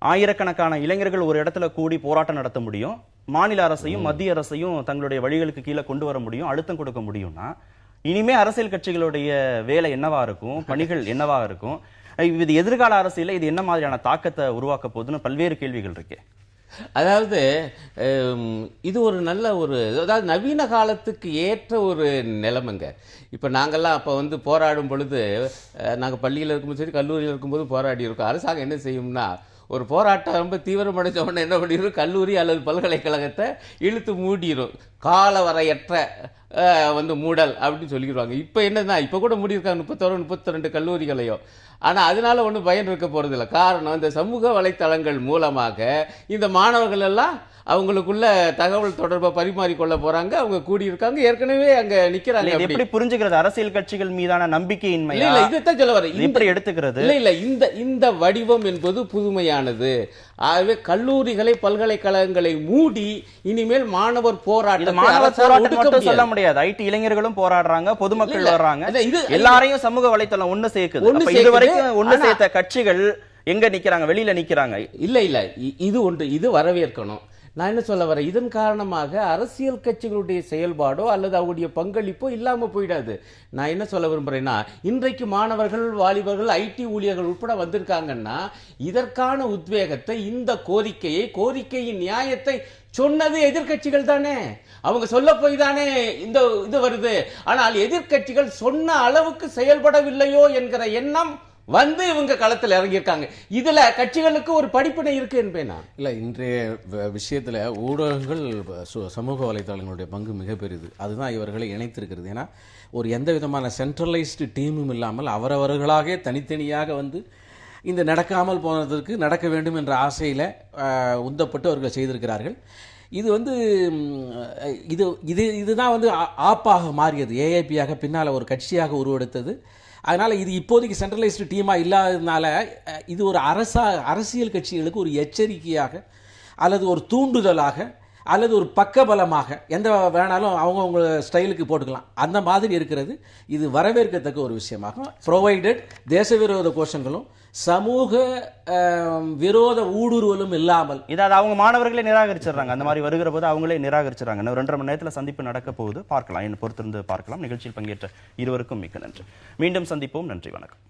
ஆயிரக்கணக்கான இளைஞர்கள் ஒரு இடத்துல கூடி போராட்டம் நடத்த முடியும். மாநில அரசையும் மத்திய அரசையும் தங்களுடைய வழிகளுக்கு கீழே கொண்டு வர முடியும், அழுத்தம் கொடுக்க முடியும்னா இனிமே அரசியல் கட்சிகளுடைய வேலை என்னவா இருக்கும், பணிகள் என்னவா இருக்கும், இது எதிர்கால அரசியல இது என்ன மாதிரியான தாக்கத்தை உருவாக்க போகுதுன்னு பல்வேறு கேள்விகள் இருக்கு. அதாவது இது ஒரு நல்ல அதாவது நவீன காலத்துக்கு ஏற்ற ஒரு நிலைமைங்க. இப்போ நாங்கள்லாம் அப்போ போராடும் பொழுது, நாங்கள் பள்ளியில் இருக்கும்போது சரி, கல்லூரியில் இருக்கும்போது போராடி இருக்கோம். அரசாங்கம் என்ன செய்யும்னா, ஒரு போராட்டம் ரொம்ப தீவிரமடைஞ்ச உடனே என்ன பண்ணிடும், கல்லூரி அல்லது பல்கலைக்கழகத்தை இழுத்து மூடிடும். காலவரையற்ற மூடல் அப்படின்னு சொல்லிடுவாங்க. இப்போ என்னன்னா, இப்போ கூட மூடியிருக்காங்க 32 கல்லூரிகளையும். ஆனால் அதனால ஒன்றும் பயன் இருக்க போறதில்லை. காரணம், இந்த சமூக வலைத்தளங்கள் மூலமாக இந்த மாணவர்கள் எல்லாம் அவங்களுக்குள்ள தகவல் தொடர்பை பரிமாறிக்கொள்ள போறாங்க. அவங்க கூடியிருக்காங்க, ஏற்கனவே அங்க நிக்கிறாங்க. எப்படி புரிஞ்சுக்கிறது? அரசியல் கட்சிகள் மீதான நம்பிக்கையின்மை இல்ல, இதைத்தான் சொல்ல வரேன். எப்படி எடுத்துக்கிறது? இல்ல இந்த வடிவம் என்பது புதுமையானது. ஆகவே கல்லூரிகளை பல்கலைக்கழகங்களை மூடி இனிமேல் மாணவர் போராட்டம் சொல்ல முடியாது. ஐடி இளைஞர்களும் போராடுறாங்க, பொதுமக்கள் வர்றாங்க, எல்லாரையும் சமூக வலைத்தளம் ஒண்ணு சேர்க்குது. இதுவரைக்கும் ஒண்ணு சேர்த்த கட்சிகள் எங்க நிக்கிறாங்க? வெளியில நிக்கிறாங்க. இல்ல இது ஒன்று, இது வரவேற்கணும். நான் என்ன சொல்ல வரேன், இதன் காரணமாக அரசியல் கட்சிகளுடைய செயல்பாடோ அல்லது அவருடைய பங்களிப்போ இல்லாம போயிடாது. நான் என்ன சொல்ல விரும்புறேன்னா, இன்றைக்கு மாணவர்கள், வாலிபர்கள், ஐடி ஊழியர்கள் உட்பட வந்திருக்காங்கன்னா இதற்கான உத்வேகத்தை, இந்த கோரிக்கையின் நியாயத்தை சொன்னது எதிர்க்கட்சிகள் தானே. அவங்க சொல்ல போய் தானே இந்த இது வருது. ஆனால் எதிர்க்கட்சிகள் சொன்ன அளவுக்கு செயல்படவில்லையோ என்கிற எண்ணம் வந்து இவங்க களத்தில் இறங்கியிருக்காங்க. இதுல கட்சிகளுக்கு ஒரு படிப்பினை இருக்கு என்பேனா? இல்லை, இன்றைய விஷயத்தில் ஊடகங்கள், சமூக வலைதளங்களுடைய பங்கு மிக பெரிது. அதுதான் இவர்களை இணைத்திருக்கிறது. ஏன்னா ஒரு எந்த விதமான சென்ட்ரலைஸ்டு டீமும் இல்லாமல் அவரவர்களாக தனித்தனியாக வந்து இந்த நடக்காமல் போனதற்கு நடக்க வேண்டும் என்ற ஆசையில் உந்தப்பட்டு அவர்கள் செய்திருக்கிறார்கள். இது வந்து இதுதான் வந்து ஆப்பாக மாறியது, ஏஏபியாக பின்னால் ஒரு கட்சியாக உருவெடுத்தது. அதனால் இது இப்போதைக்கு சென்ட்ரலைஸ்டு டீமாக இல்லாததுனால இது ஒரு அரசியல் கட்சிகளுக்கு ஒரு எச்சரிக்கையாக அல்லது ஒரு தூண்டுதலாக அல்லது ஒரு பக்கபலமாக எந்த வேணாலும் அவங்கவுங்க ஸ்டைலுக்கு போட்டுக்கலாம், அந்த மாதிரி இருக்கிறது. இது வரவேற்கத்தக்க ஒரு விஷயமாகும். ப்ரொவைடட் தேசவிரோத கோஷங்களும் சமூக விரோத ஊடுருவலும் இல்லாமல். இதாவது அவங்க மாணவர்களே நிராகரிச்சிடுறாங்க. அந்த மாதிரி வருகிற போது அவங்களே நிராகரிச்சிடறாங்க. 2.5 மணி நேரத்தில் சந்திப்பு நடக்க போகுது, பார்க்கலாம், என்ன பொறுத்திருந்து பார்க்கலாம். நிகழ்ச்சியில் பங்கேற்ற இருவருக்கும் மிக்க நன்றி. மீண்டும் சந்திப்போம். நன்றி, வணக்கம்.